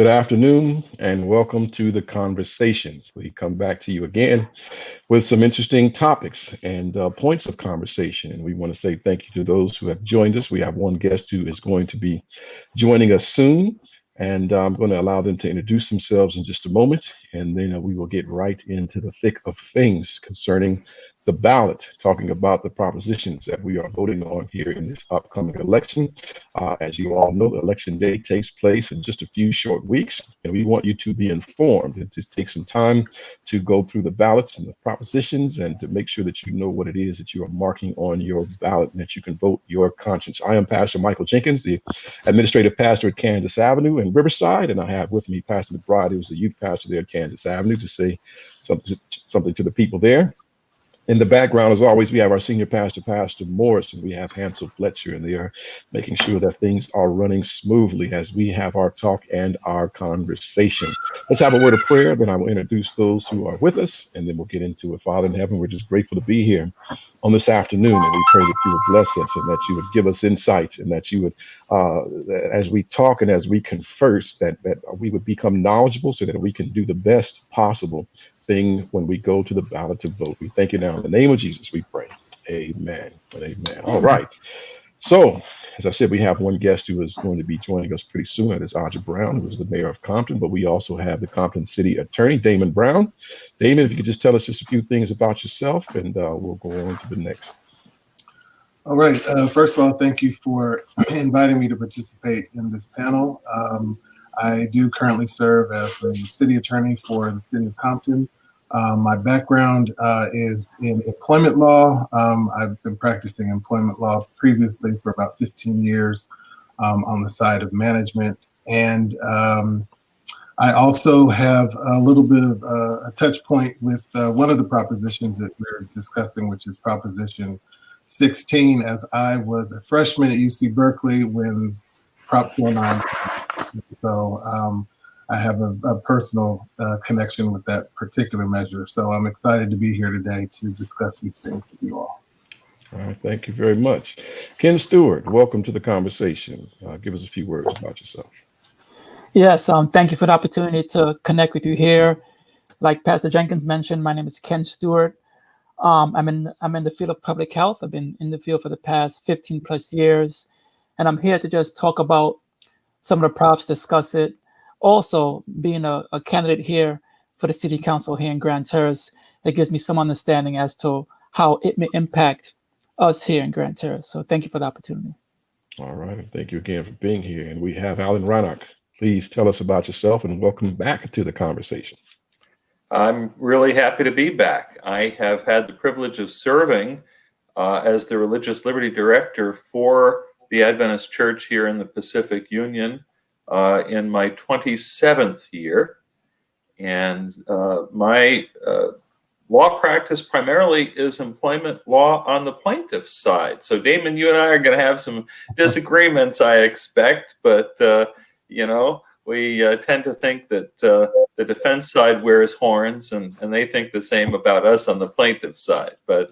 Good afternoon and welcome to the conversation. We come back to you again with some interesting topics and points of conversation. And we want to say thank you to those who have joined us. We have one guest who is going to be joining us soon. And I'm going to allow them to introduce themselves in just a moment. And then we will get right into the thick of things concerning the ballot, talking about the propositions that we are voting on here in this upcoming election. As you all know, the election day takes place in just a few short weeks, and we want you to be informed and to take some time to go through the ballots and the propositions and to make sure that you know what it is that you are marking on your ballot and that you can vote your conscience. I am Pastor Michael Jenkins, the administrative pastor at Kansas Avenue in Riverside, and I have with me Pastor McBride, who's the youth pastor there at Kansas Avenue, to say something to the people there. In the background, as always, we have our senior pastor, Pastor Morris, and we have Hansel Fletcher, and they are making sure that things are running smoothly as we have our talk and our conversation. Let's have a word of prayer, then I will introduce those who are with us, and then we'll get into it. Father in heaven, we're just grateful to be here on this afternoon, and we pray that you would bless us and that you would give us insight and that you would, as we talk and as we converse, that we would become knowledgeable so that we can do the best possible thing when we go to the ballot to vote. We thank you now in the name of Jesus, we pray. Amen and amen. All right. So, as I said, we have one guest who is going to be joining us pretty soon. That is Aja Brown, who is the mayor of Compton, but we also have the Compton City Attorney, Damon Brown. Damon, if you could just tell us just a few things about yourself, and we'll go on to the next. All right. First of all, thank you for inviting me to participate in this panel. I do currently serve as the city attorney for the city of Compton. My background is in employment law. I've been practicing employment law previously for about 15 years on the side of management. And I also have a little bit of a touch point with one of the propositions that we're discussing, which is Proposition 16, as I was a freshman at UC Berkeley when Prop 49. So I have a personal connection with that particular measure. So I'm excited to be here today to discuss these things with you all. All right, thank you very much. Ken Stewart, welcome to the conversation. Give us a few words about yourself. Yes, thank you for the opportunity to connect with you here. Like Pastor Jenkins mentioned, my name is Ken Stewart. I'm in the field of public health. I've been in the field for the past 15 plus years, and I'm here to just talk about some of the props, discuss it. Also, being a candidate here for the city council here in Grand Terrace, it gives me some understanding as to how it may impact us here in Grand Terrace. So thank you for the opportunity. All right, and thank you again for being here. And we have Alan Reinach. Please tell us about yourself and welcome back to the conversation. I'm really happy to be back. I have had the privilege of serving as the Religious Liberty Director for the Adventist Church here in the Pacific Union in my 27th year. And my law practice primarily is employment law on the plaintiff's side. So Damon, you and I are going to have some disagreements, I expect, but we tend to think that the defense side wears horns, and they think the same about us on the plaintiff side. But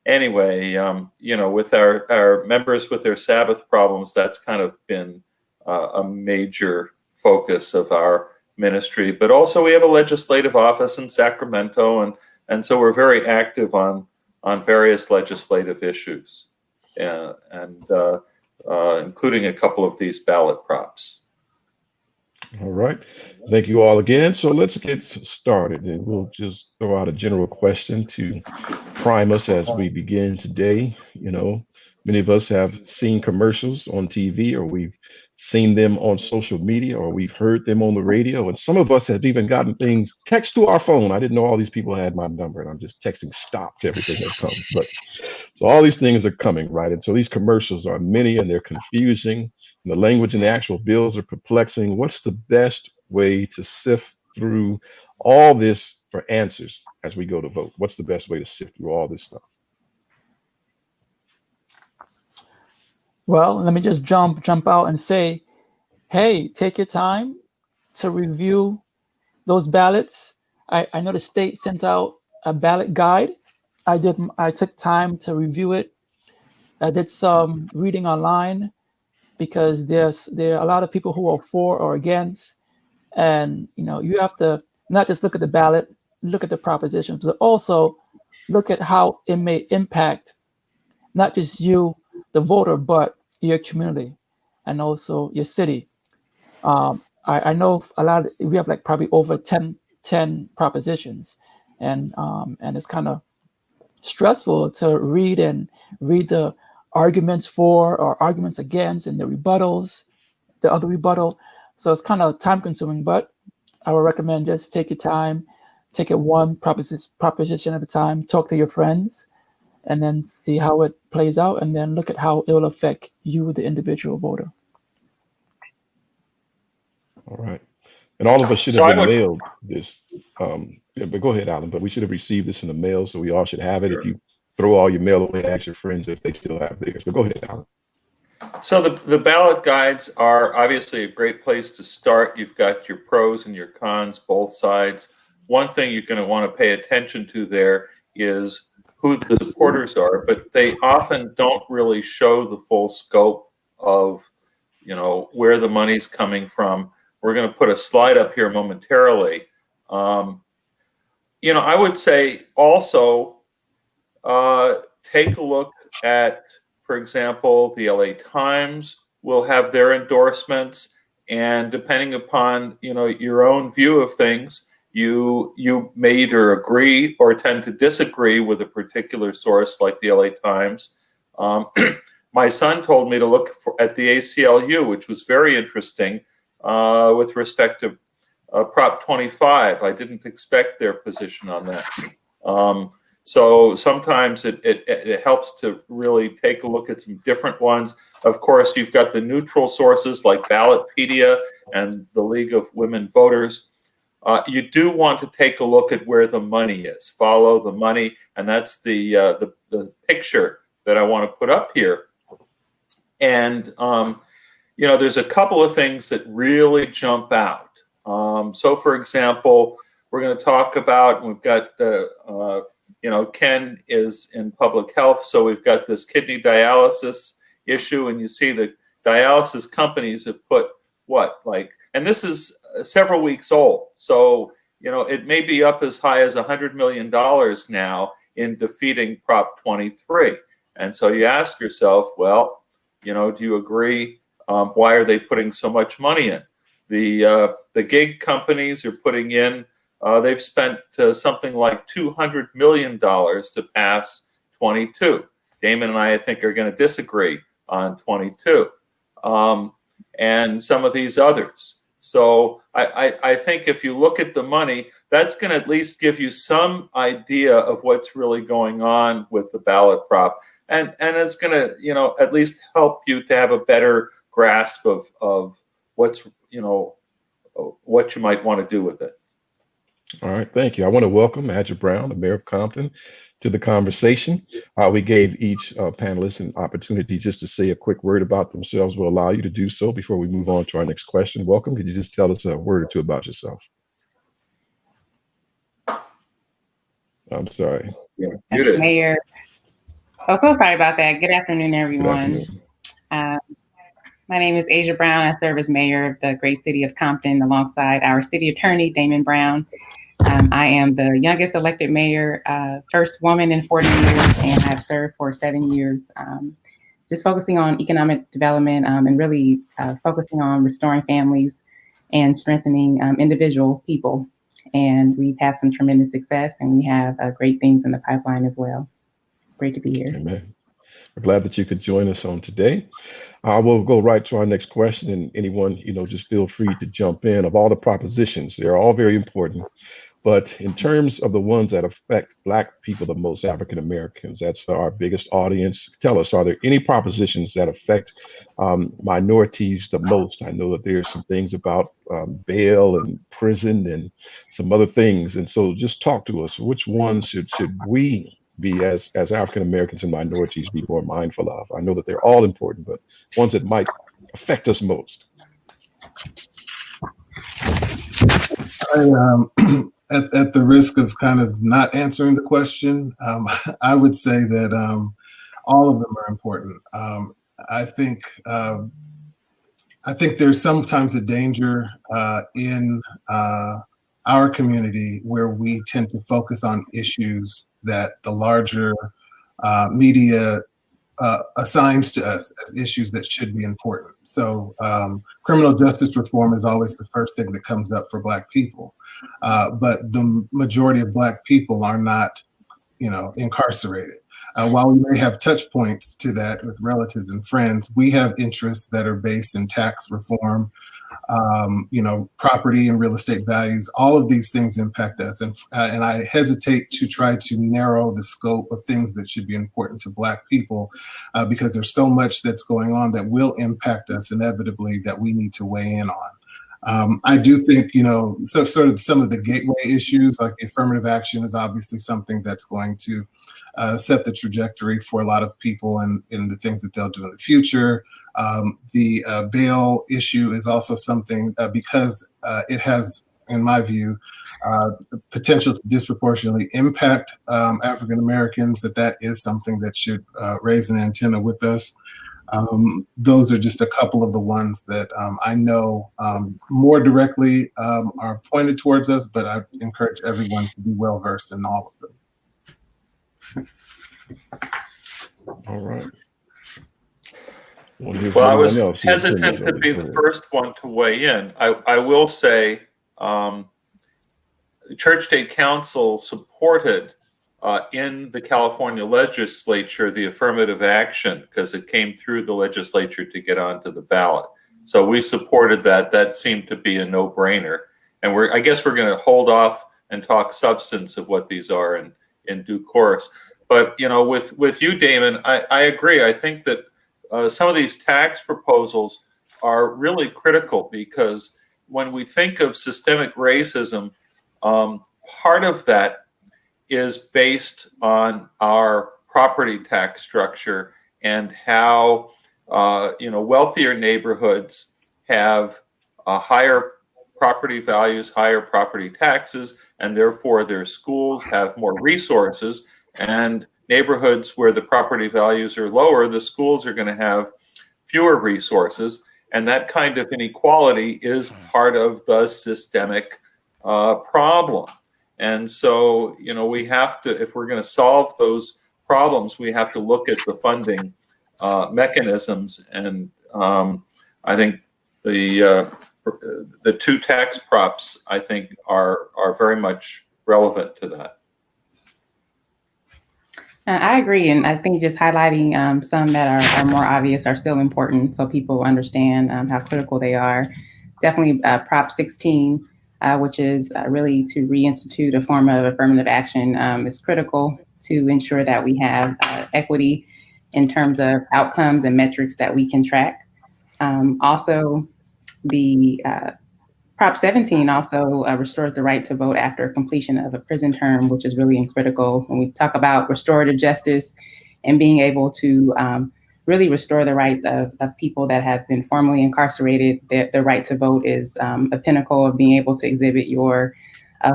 anyway, with our members with their Sabbath problems, that's kind of been a major focus of our ministry. But also we have a legislative office in Sacramento, and so we're very active on various legislative issues, and including a couple of these ballot props. All right. Thank you all again. So let's get started, and we'll just throw out a general question to prime us as we begin today. Many of us have seen commercials on TV, or we've seen them on social media, or we've heard them on the radio, and some of us have even gotten things text to our phone. I didn't know all these people had my number, and I'm just texting stop to everything that comes. But so all these things are coming, right? And so these commercials are many, and they're confusing. And the language in the actual bills are perplexing. What's the best way to sift through all this for answers as we go to vote? What's the best way to sift through all this stuff? Well, let me just jump out and say, hey, take your time to review those ballots. I know the state sent out a ballot guide. I took time to review it. I did some reading online because there are a lot of people who are for or against, and you have to not just look at the ballot, look at the propositions, but also look at how it may impact not just you, the voter, but your community and also your city. I know we have like probably over 10 propositions, and it's kind of stressful to read the arguments for or arguments against and the other rebuttal. So it's kind of time consuming, but I would recommend just take your time, take it one proposition at a time, talk to your friends, and then see how it plays out, and then look at how it will affect you, the individual voter. All right. And all of us should So have I been would, mailed this. Yeah, but go ahead, Alan. But we should have received this in the mail, so we all should have it. If you throw all your mail away, ask your friends if they still have theirs. But go ahead, Alan. so the ballot guides are obviously a great place to start. You've got your pros and your cons, both sides. One thing you're going to want to pay attention to there is who the supporters are, but they often don't really show the full scope of, where the money's coming from. We're going to put a slide up here momentarily. I would say also take a look at, for example, the LA Times will have their endorsements, and depending upon your own view of things, you may either agree or tend to disagree with a particular source like the LA Times. My son told me to look at the ACLU, which was very interesting with respect to Prop 25. I didn't expect their position on that. So sometimes it helps to really take a look at some different ones. Of course, you've got the neutral sources like Ballotpedia and the League of Women Voters. You do want to take a look at where the money is. Follow the money, and that's the picture that I want to put up here. And there's a couple of things that really jump out. So, for example, we're going to talk about, we've got, Ken is in public health, so we've got this kidney dialysis issue, and you see the dialysis companies have put and this is several weeks old. So, it may be up as high as $100 million now in defeating Prop 23. And so you ask yourself, well, do you agree? Why are they putting so much money in? The gig companies are putting in, they've spent something like $200 million to pass 22. Damon and I think, are going to disagree on 22. And some of these others. So I think if you look at the money, that's going to at least give you some idea of what's really going on with the ballot prop. And it's going to, at least help you to have a better grasp of what's, what you might want to do with it. All right, thank you. I want to welcome Adja Brown, the mayor of Compton, to the conversation. We gave each panelist an opportunity just to say a quick word about themselves. We'll allow you to do so before we move on to our next question. Welcome. Could you just tell us a word or two about yourself? I'm sorry. Muted. Mayor. Oh, so sorry about that. Good afternoon, everyone. Good afternoon. My name is Asia Brown. I serve as mayor of the great city of Compton alongside our city attorney, Damon Brown. I am the youngest elected mayor, first woman in 40 years, and I've served for 7 years, just focusing on economic development and really focusing on restoring families and strengthening individual people. And we've had some tremendous success, and we have great things in the pipeline as well. Great to be here. Amen. We're glad that you could join us on today. We'll go right to our next question, and anyone, just feel free to jump in. Of all the propositions, they're all very important. But in terms of the ones that affect Black people the most, African Americans, that's our biggest audience. Tell us, are there any propositions that affect minorities the most? I know that there's some things about bail and prison and some other things. And so just talk to us. Which ones should we be as African Americans and minorities be more mindful of? I know that they're all important, but ones that might affect us most. At the risk of kind of not answering the question, I would say that all of them are important. I think I think there's sometimes a danger in our community where we tend to focus on issues that the larger media assigns to us as issues that should be important. So criminal justice reform is always the first thing that comes up for Black people. But the majority of Black people are not, incarcerated. While we may have touch points to that with relatives and friends, we have interests that are based in tax reform, property and real estate values. All of these things impact us. And I hesitate to try to narrow the scope of things that should be important to Black people because there's so much that's going on that will impact us inevitably that we need to weigh in on. I do think, so sort of some of the gateway issues, like affirmative action is obviously something that's going to set the trajectory for a lot of people and in the things that they'll do in the future. The bail issue is also something because it has, in my view, the potential to disproportionately impact African Americans, that is something that should raise an antenna with us. Those are just a couple of the ones that I know more directly are pointed towards us, but I encourage everyone to be well versed in all of them. All right. Well, I was hesitant to be the first one to weigh in. I will say the Church State Council supported in the California legislature the affirmative action because it came through the legislature to get onto the ballot. So we supported that. That seemed to be a no-brainer. And I guess we're going to hold off and talk substance of what these are in due course. But with you, Damon, I agree. I think that some of these tax proposals are really critical because when we think of systemic racism, part of that is based on our property tax structure and how wealthier neighborhoods have higher property values, higher property taxes, and therefore their schools have more resources. And neighborhoods where the property values are lower, the schools are going to have fewer resources. And that kind of inequality is part of the systemic problem. And so, we have to, if we're going to solve those problems, we have to look at the funding mechanisms. And I think the two tax props, I think, are very much relevant to that. I agree. And I think just highlighting some that are more obvious are still important so people understand how critical they are. Definitely Prop 16, which is really to reinstitute a form of affirmative action is critical to ensure that we have equity in terms of outcomes and metrics that we can track. Also, the Prop 17 also restores the right to vote after completion of a prison term, which is really critical when we talk about restorative justice and being able to really restore the rights of people that have been formerly incarcerated. The right to vote is a pinnacle of being able to exhibit your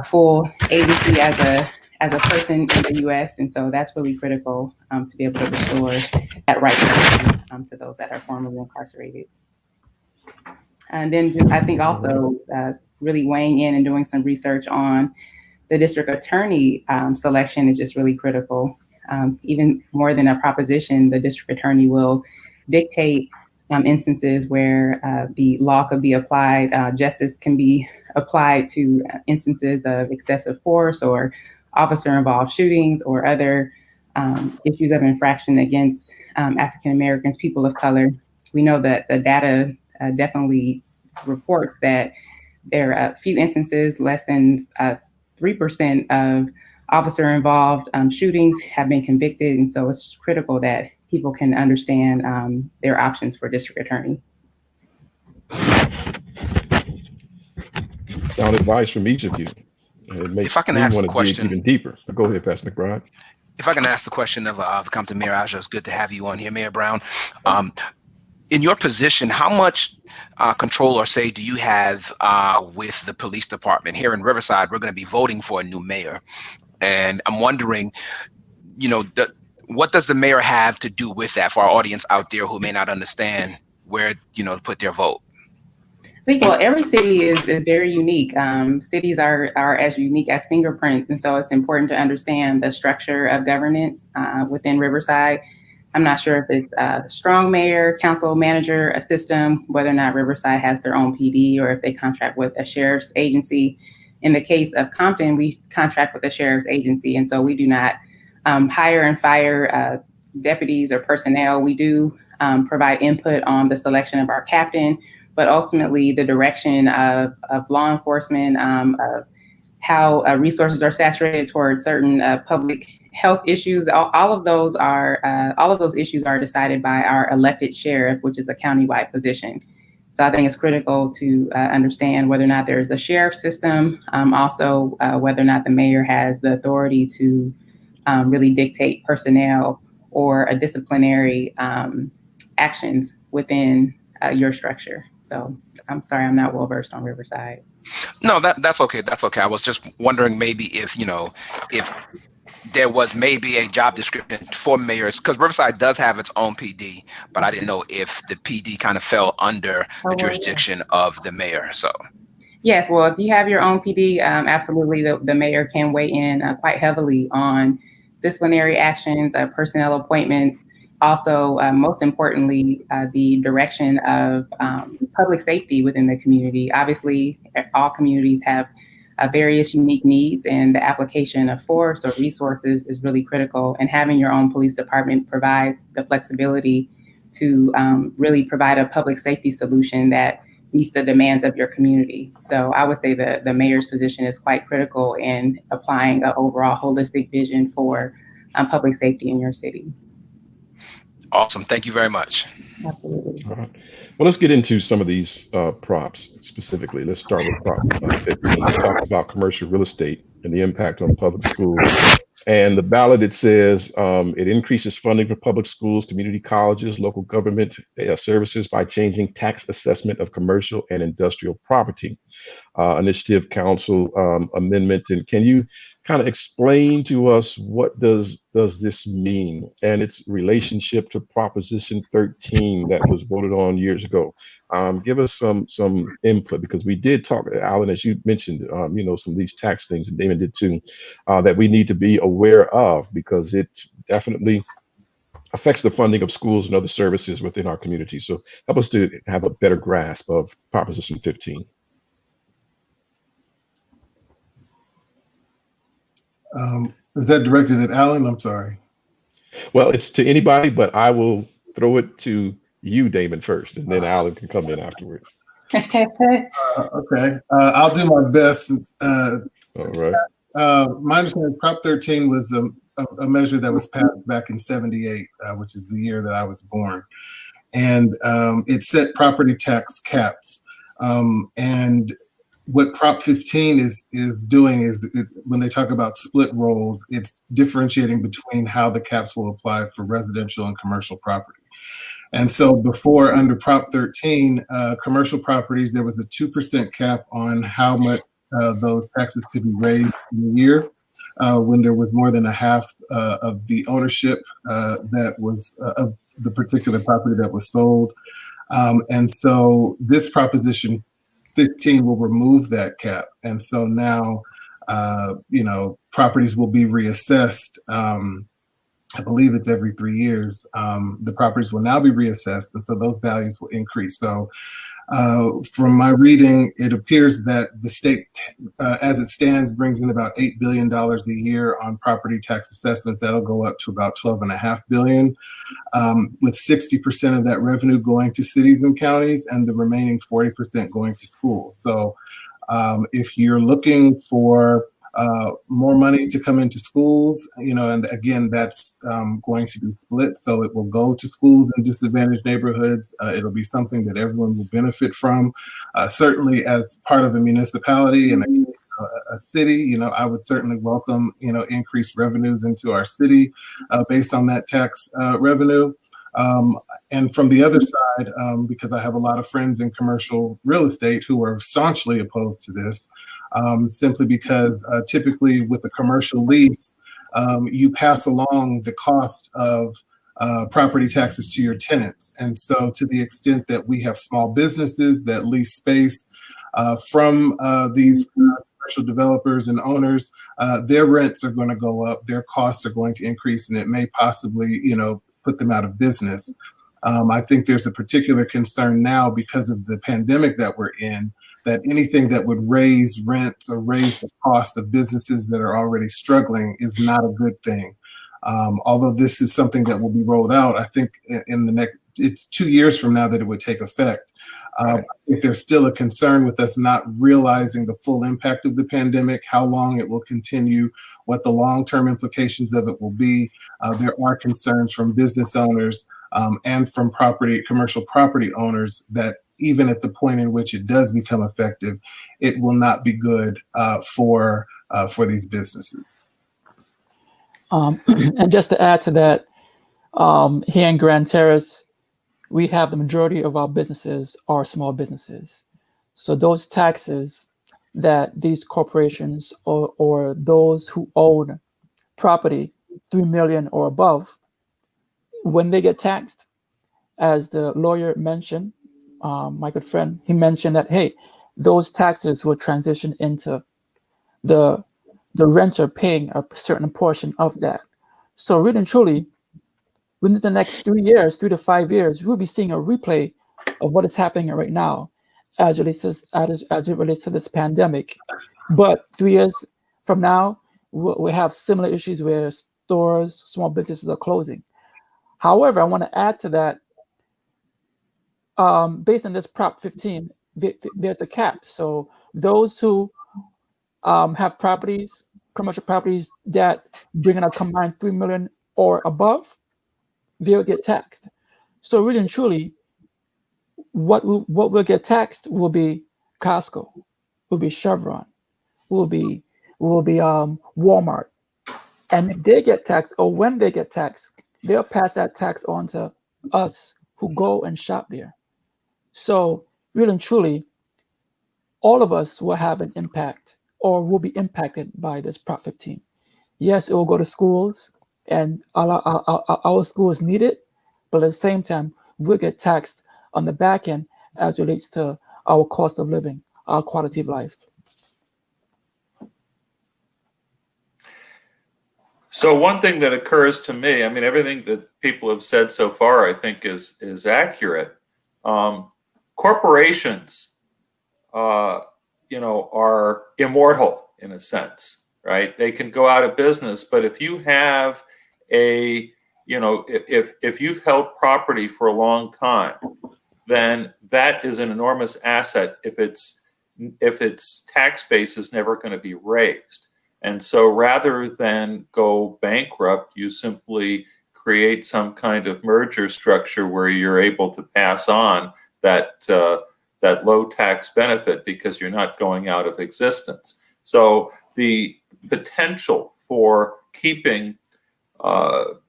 full agency as a person in the U.S. And so that's really critical to be able to restore that right to those that are formerly incarcerated. And then I think also really weighing in and doing some research on the district attorney selection is just really critical. Even more than a proposition, the district attorney will dictate instances where the law could be applied. Justice can be applied to instances of excessive force or officer-involved shootings or other issues of infraction against African Americans, people of color. We know that the data definitely reports that there are a few instances, less than 3% of officer-involved shootings have been convicted. And so it's critical that people can understand their options for district attorney. Sound advice from each of you. It makes if I can ask a question, even deeper. Go ahead, Pastor McBride. If I can ask the question of Compton Mayor Aja, it's good to have you on here, Mayor Brown. In your position, how much control or say do you have with the police department? Here in Riverside, we're going to be voting for a new mayor. And I'm wondering, what does the mayor have to do with that for our audience out there who may not understand where, to put their vote? think, well, every city is very unique. Cities are as unique as fingerprints, and so it's important to understand the structure of governance within Riverside. I'm not sure if it's a strong mayor, council manager, a system, whether or not Riverside has their own PD or if they contract with a sheriff's agency. In the case of Compton, we contract with the sheriff's agency, and so we do not hire and fire deputies or personnel. We do provide input on the selection of our captain, but ultimately the direction of law enforcement, of how resources are saturated towards certain public health issues. All of those issues are decided by our elected sheriff, which is a countywide position. So I think it's critical to understand whether or not there's a sheriff system, also whether or not the mayor has the authority to really dictate personnel or a disciplinary actions within your structure. So I'm sorry, I'm not well versed on Riverside. No, that's okay. That's okay. I was just wondering maybe if, if there was maybe a job description for mayors, because Riverside does have its own PD, but I didn't know if the PD kind of fell under the jurisdiction of the mayor. So. Yes, well, if you have your own PD, absolutely, the mayor can weigh in quite heavily on disciplinary actions, personnel appointments, also, most importantly, the direction of public safety within the community. Obviously, all communities have various unique needs, and the application of force or resources is really critical. And having your own police department provides the flexibility to really provide a public safety solution that meets the demands of your community. So I would say the mayor's position is quite critical in applying an overall holistic vision for public safety in your city. Awesome. Thank you very much. Absolutely. All right. Well, let's get into some of these props specifically. Let's start with prop 15. It talks about commercial real estate and the impact on public schools. And the ballot, it says it increases funding for public schools, community colleges, local government services by changing tax assessment of commercial and industrial property. Initiative Council amendment. And can you kind of explain to us what does this mean and its relationship to Proposition 13 that was voted on years ago? Give us some input, because we did talk, Alan, as you mentioned, some of these tax things, and Damon did too, that we need to be aware of, because it definitely affects the funding of schools and other services within our community. So help us to have a better grasp of Proposition 15. Is that directed at Alan? I'm sorry. Well, it's to anybody, but I will throw it to you, Damon, first, and then Alan can come in afterwards. Okay. I'll do my best. All right. My understanding, Prop 13 was a measure that was passed back in '78, which is the year that I was born. And it set property tax caps. And what Prop 15 is doing is, when they talk about split rolls, it's differentiating between how the caps will apply for residential and commercial property. And so before, under Prop 13, commercial properties, there was a 2% cap on how much those taxes could be raised in a year when there was more than a half of the ownership that was of the particular property that was sold. And so this Proposition 15 will remove that cap. And so now, properties will be reassessed. I believe it's every 3 years. The properties will now be reassessed, and so those values will increase. So from my reading, it appears that the state, as it stands, brings in about $8 billion a year on property tax assessments. That'll go up to about $12.5 billion, with 60% of that revenue going to cities and counties, and the remaining 40% going to schools. So if you're looking for more money to come into schools, and again, that's going to be split. So it will go to schools in disadvantaged neighborhoods. It'll be something that everyone will benefit from. Certainly, as part of a municipality and a city, I would certainly welcome, increased revenues into our city based on that tax revenue. And from the other side, because I have a lot of friends in commercial real estate who are staunchly opposed to this, simply because typically with a commercial lease, you pass along the cost of property taxes to your tenants. And so to the extent that we have small businesses that lease space from these commercial developers and owners, their rents are going to go up, their costs are going to increase, and it may possibly, put them out of business. I think there's a particular concern now because of the pandemic that we're in, that anything that would raise rents or raise the cost of businesses that are already struggling is not a good thing. Although this is something that will be rolled out, I think it's 2 years from now that it would take effect. If there's still a concern with us not realizing the full impact of the pandemic, how long it will continue, what the long-term implications of it will be, there are concerns from business owners and from commercial property owners that even at the point in which it does become effective, it will not be good for these businesses. And just to add to that, here in Grand Terrace, we have the majority of our businesses are small businesses. So those taxes that these corporations or those who own property 3 million or above, when they get taxed, as the lawyer mentioned, my good friend, he mentioned that, hey, those taxes will transition into the renter paying a certain portion of that. So really and truly, within the next 3 to 5 years, we'll be seeing a replay of what is happening right now as it relates to this pandemic. But 3 years from now, we'll have similar issues where stores, small businesses are closing. However, I want to add to that, based on this Prop 15, there's a cap. So those who have properties, commercial properties that bring in a combined 3 million or above, they'll get taxed. So really and truly, what will get taxed will be Costco, will be Chevron, will be Walmart. And if they get taxed, or when they get taxed, they'll pass that tax on to us who go and shop there. So really and truly, all of us will have an impact or will be impacted by this Prop 15. Yes, it will go to schools, and our schools need it, but at the same time, we'll get taxed on the back end as it relates to our cost of living, our quality of life. So one thing that occurs to me, I mean, everything that people have said so far, I think is accurate. Corporations, are immortal in a sense, right? They can go out of business, but if you have if you've held property for a long time, then that is an enormous asset if its tax base is never going to be raised. And so rather than go bankrupt, you simply create some kind of merger structure where you're able to pass on that low tax benefit because you're not going out of existence. So the potential for keeping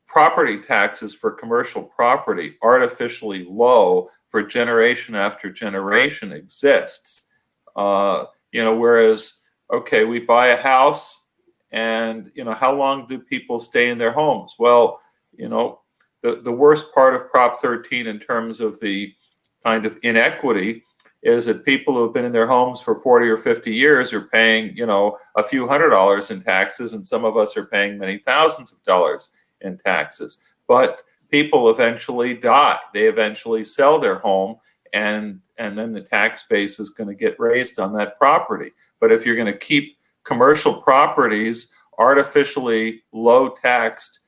property taxes for commercial property artificially low for generation after generation exists. Whereas, okay, we buy a house and, how long do people stay in their homes? Well, the worst part of Prop 13 in terms of the kind of inequity is that people who have been in their homes for 40 or 50 years are paying, a few $100s in taxes, and some of us are paying many thousands of dollars in taxes. But people eventually die. They eventually sell their home, and then the tax base is going to get raised on that property. But if you're going to keep commercial properties artificially low taxed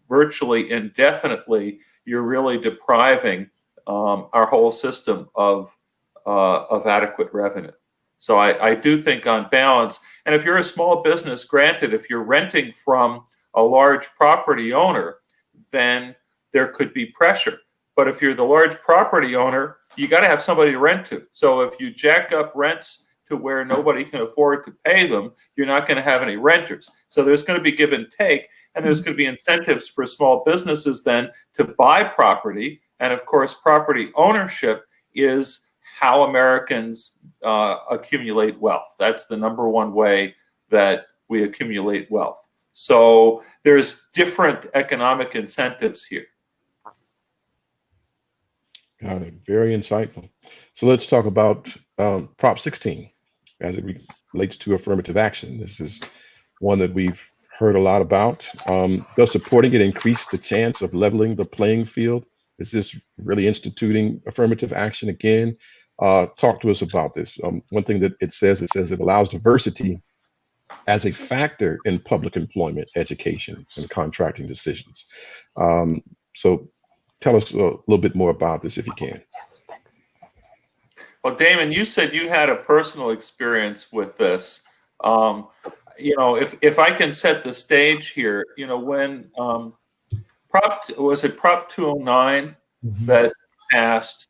virtually indefinitely, you're really depriving our whole system of adequate revenue. So I do think on balance, and if you're a small business, granted, if you're renting from a large property owner, then there could be pressure. But if you're the large property owner, you got to have somebody to rent to. So if you jack up rents to where nobody can afford to pay them, you're not going to have any renters. So there's going to be give and take, and there's going to be incentives for small businesses then to buy property. And of course, property ownership is how Americans accumulate wealth. That's the number one way that we accumulate wealth. So there's different economic incentives here. Got it. Very insightful. So let's talk about Prop 16 as it relates to affirmative action. This is one that we've heard a lot about. Does supporting it increase the chance of leveling the playing field? Is this really instituting affirmative action again? Talk to us about this. One thing that it says it allows diversity as a factor in public employment, education, and contracting decisions. So tell us a little bit more about this if you can. Well, Damon, you said you had a personal experience with this. If I can set the stage here, when Prop 209 that passed?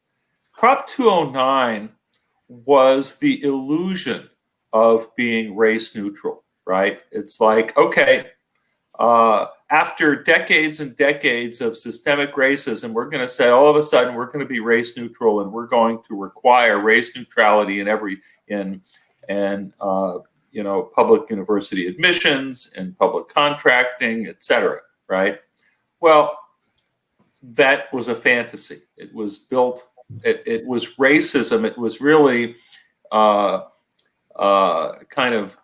Prop 209 was the illusion of being race neutral, right? It's like, okay, after decades and decades of systemic racism, we're going to say all of a sudden we're going to be race neutral, and we're going to require race neutrality in public university admissions and public contracting, et cetera, right? Well, that was a fantasy. It was built. It was racism. It was really kind of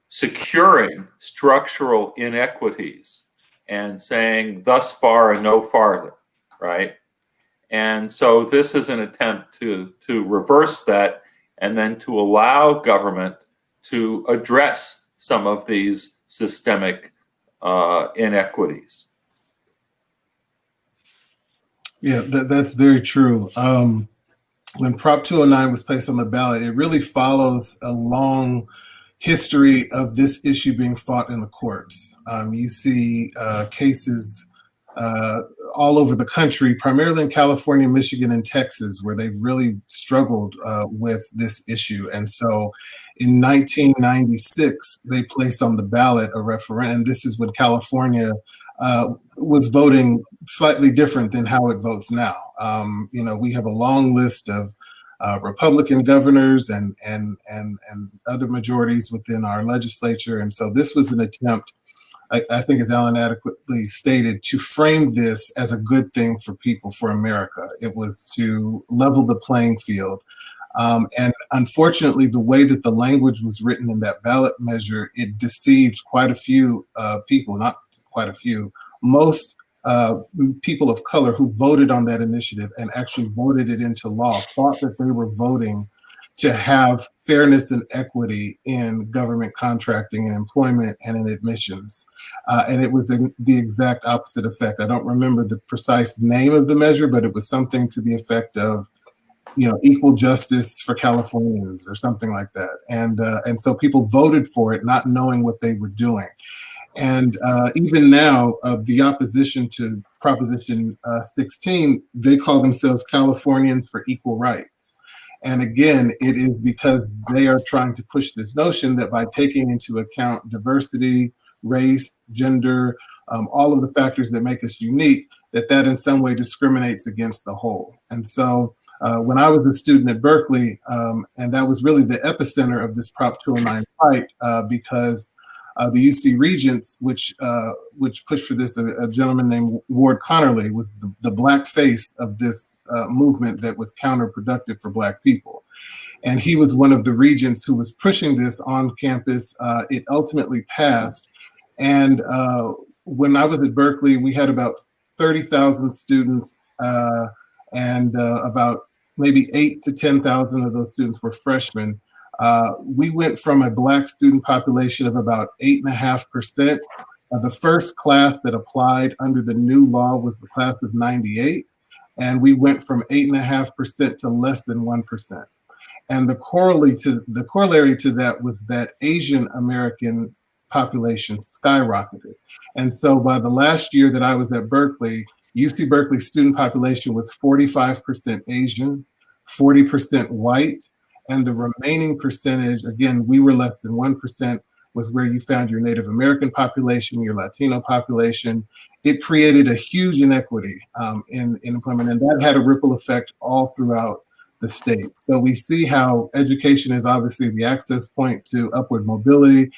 securing structural inequities and saying thus far and no farther, right? And so this is an attempt to reverse that, and then to allow government to address some of these systemic inequities. Yeah, that's very true. When Prop 209 was placed on the ballot, it really follows a long history of this issue being fought in the courts. You see cases all over the country, primarily in California, Michigan, and Texas, where they've really struggled with this issue. And so in 1996, they placed on the ballot a referendum. This is when California was voting slightly different than how it votes now. We have a long list of Republican governors and other majorities within our legislature. And so this was an attempt, I think, as Alan adequately stated, to frame this as a good thing for people, for America. It was to level the playing field. And unfortunately, the way that the language was written in that ballot measure, it deceived quite a few people, not quite a few, most people of color who voted on that initiative and actually voted it into law, thought that they were voting to have fairness and equity in government contracting and employment and in admissions. And it was the exact opposite effect. I don't remember the precise name of the measure, but it was something to the effect of, equal justice for Californians or something like that. And so people voted for it, not knowing what they were doing. And even now, the opposition to Proposition 16, they call themselves Californians for Equal Rights. And again, it is because they are trying to push this notion that by taking into account diversity, race, gender, all of the factors that make us unique, that in some way discriminates against the whole. And so when I was a student at Berkeley, and that was really the epicenter of this Prop 209 fight, because the UC Regents, which pushed for this, a gentleman named Ward Connerly, was the black face of this movement that was counterproductive for Black people. And he was one of the regents who was pushing this on campus. It ultimately passed. And when I was at Berkeley, we had about 30,000 students, and about maybe 8,000 to 10,000 of those students were freshmen. We went from a Black student population of about 8.5%. The first class that applied under the new law was the class of '98, and we went from 8.5% to less than 1%. And the corollary to that was that Asian American population skyrocketed. And so by the last year that I was at Berkeley, UC Berkeley student population was 45% Asian, 40% white, and the remaining percentage, again, we were less than 1%, was where you found your Native American population, your Latino population. It created a huge inequity in employment, and that had a ripple effect all throughout the state. So we see how education is obviously the access point to upward mobility.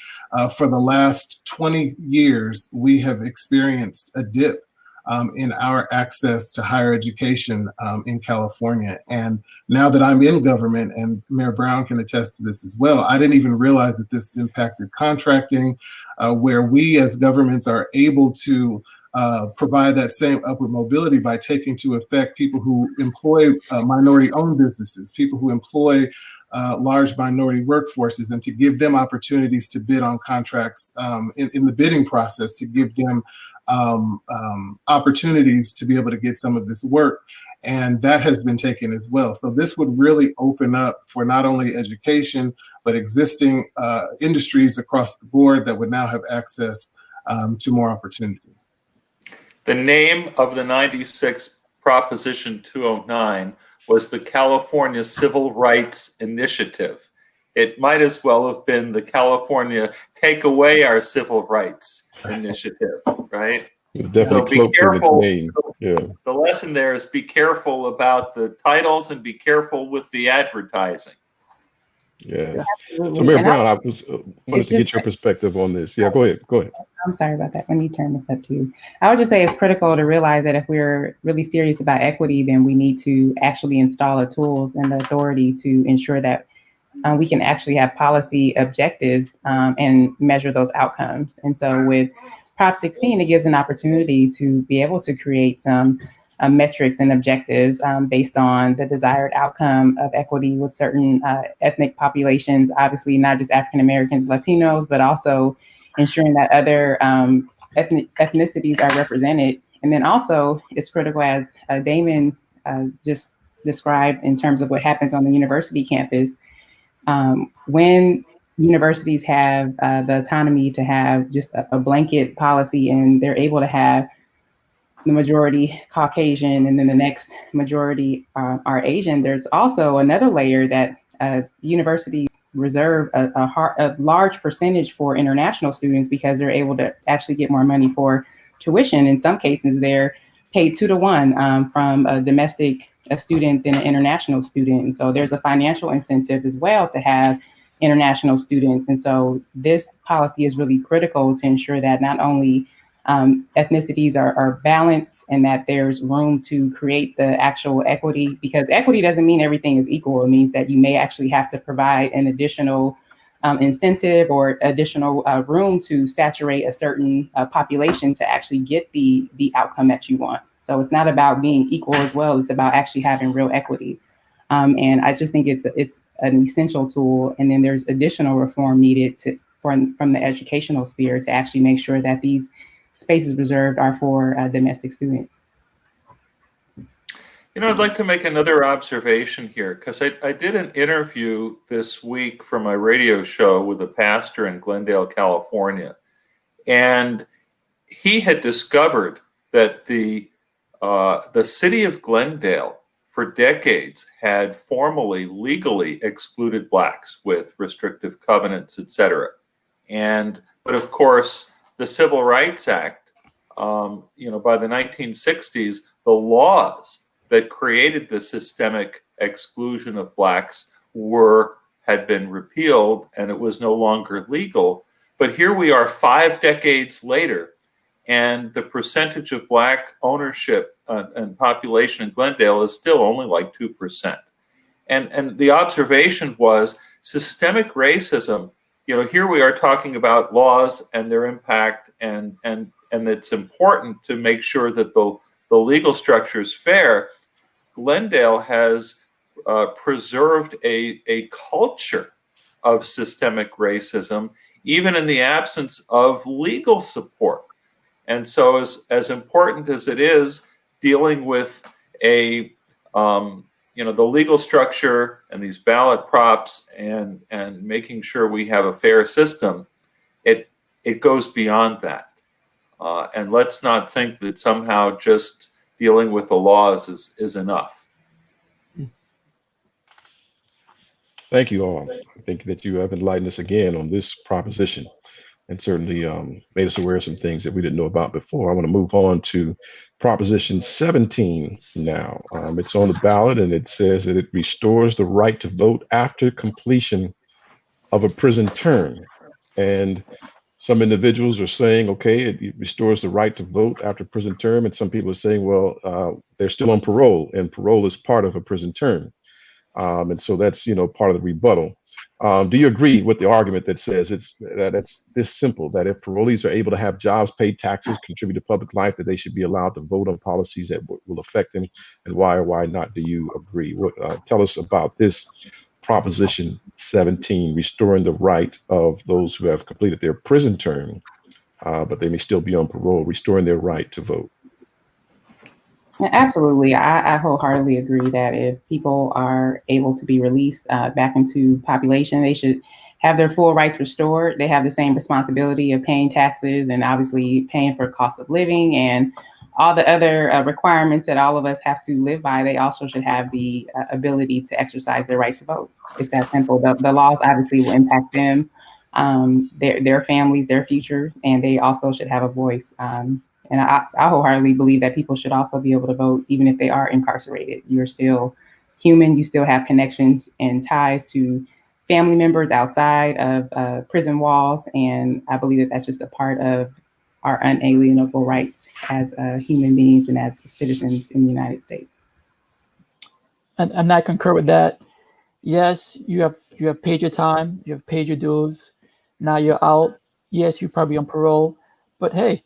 For the last 20 years, we have experienced a dip in our access to higher education in California. And now that I'm in government, and Mayor Brown can attest to this as well, I didn't even realize that this impacted contracting, where we as governments are able to provide that same upward mobility by taking to effect people who employ minority-owned businesses, people who employ large minority workforces, and to give them opportunities to bid on contracts in the bidding process, to give them opportunities to be able to get some of this work. And that has been taken as well. So this would really open up for not only education, but existing industries across the board that would now have access to more opportunity. The name of the 96 Proposition 209 was the California Civil Rights Initiative. It might as well have been the California Take Away Our Civil Rights Initiative, right? It's definitely So be careful. name. Yeah. The lesson there is be careful about the titles and be careful with the advertising. Yeah. Absolutely. So Mayor And Brown, I was wanted it's to get just your perspective on this. Yeah, go ahead. Go ahead. I'm sorry about that. Let me turn this up to you. I would just say it's critical to realize that if we're really serious about equity, then we need to actually install the tools and the authority to ensure that we can actually have policy objectives and measure those outcomes. And so with Prop 16, it gives an opportunity to be able to create some metrics and objectives based on the desired outcome of equity with certain ethnic populations, obviously not just African Americans, Latinos, but also ensuring that other ethnicities are represented. And then also it's critical, as Damon just described, in terms of what happens on the university campus. When universities have the autonomy to have just a blanket policy, and they're able to have the majority Caucasian and then the next majority are Asian, there's also another layer that universities reserve a large percentage for international students, because they're able to actually get more money for tuition. In some cases, they're paid 2 to 1 from a domestic student than an international student. And so there's a financial incentive as well to have international students. And so this policy is really critical to ensure that not only ethnicities are balanced and that there's room to create the actual equity, because equity doesn't mean everything is equal. It means that you may actually have to provide an additional incentive or additional room to saturate a certain population to actually get the outcome that you want. So it's not about being equal as well. It's about actually having real equity. And I just think it's an essential tool. And then there's additional reform needed from the educational sphere to actually make sure that these spaces reserved are for domestic students. You know, I'd like to make another observation here, because I did an interview this week for my radio show with a pastor in Glendale, California. And he had discovered that the city of Glendale for decades had formally, legally excluded Blacks with restrictive covenants, et cetera. But of course, the Civil Rights Act, by the 1960s, the laws that created the systemic exclusion of Blacks had been repealed, and it was no longer legal. But here we are 5 decades later, and the percentage of Black ownership and population in Glendale is still only like 2%. And the observation was systemic racism. Here we are talking about laws and their impact, and it's important to make sure that the legal structure is fair. Glendale has preserved a culture of systemic racism, even in the absence of legal support. And so as important as it is dealing with the legal structure and these ballot props and making sure we have a fair system, it goes beyond that. And let's not think that somehow just dealing with the laws is enough. Thank you all. I think that you have enlightened us again on this proposition, and certainly made us aware of some things that we didn't know about before. I want to move on to Proposition 17 now. It's on the ballot, and it says that it restores the right to vote after completion of a prison term. And Some individuals are saying, okay, it restores the right to vote after prison term. And some people are saying, well, they're still on parole, and parole is part of a prison term. And so that's, part of the rebuttal. Do you agree with the argument that says that's this simple, that if parolees are able to have jobs, pay taxes, contribute to public life, that they should be allowed to vote on policies that will affect them? And why or why not do you agree? Tell us about this Proposition 17, restoring the right of those who have completed their prison term, but they may still be on parole, restoring their right to vote. Absolutely. I wholeheartedly agree that if people are able to be released back into population, they should have their full rights restored. They have the same responsibility of paying taxes and obviously paying for cost of living and all the other requirements that all of us have to live by. They also should have the ability to exercise their right to vote. It's that simple. The laws obviously will impact them, their families, their future, and they also should have a voice. And I wholeheartedly believe that people should also be able to vote, even if they are incarcerated. You're still human. You still have connections and ties to family members outside of prison walls. And I believe that that's just a part of our unalienable rights as human beings and as citizens in the United States. And I concur with that. Yes, you have paid your time, you have paid your dues. Now you're out. Yes, you're probably on parole, but hey,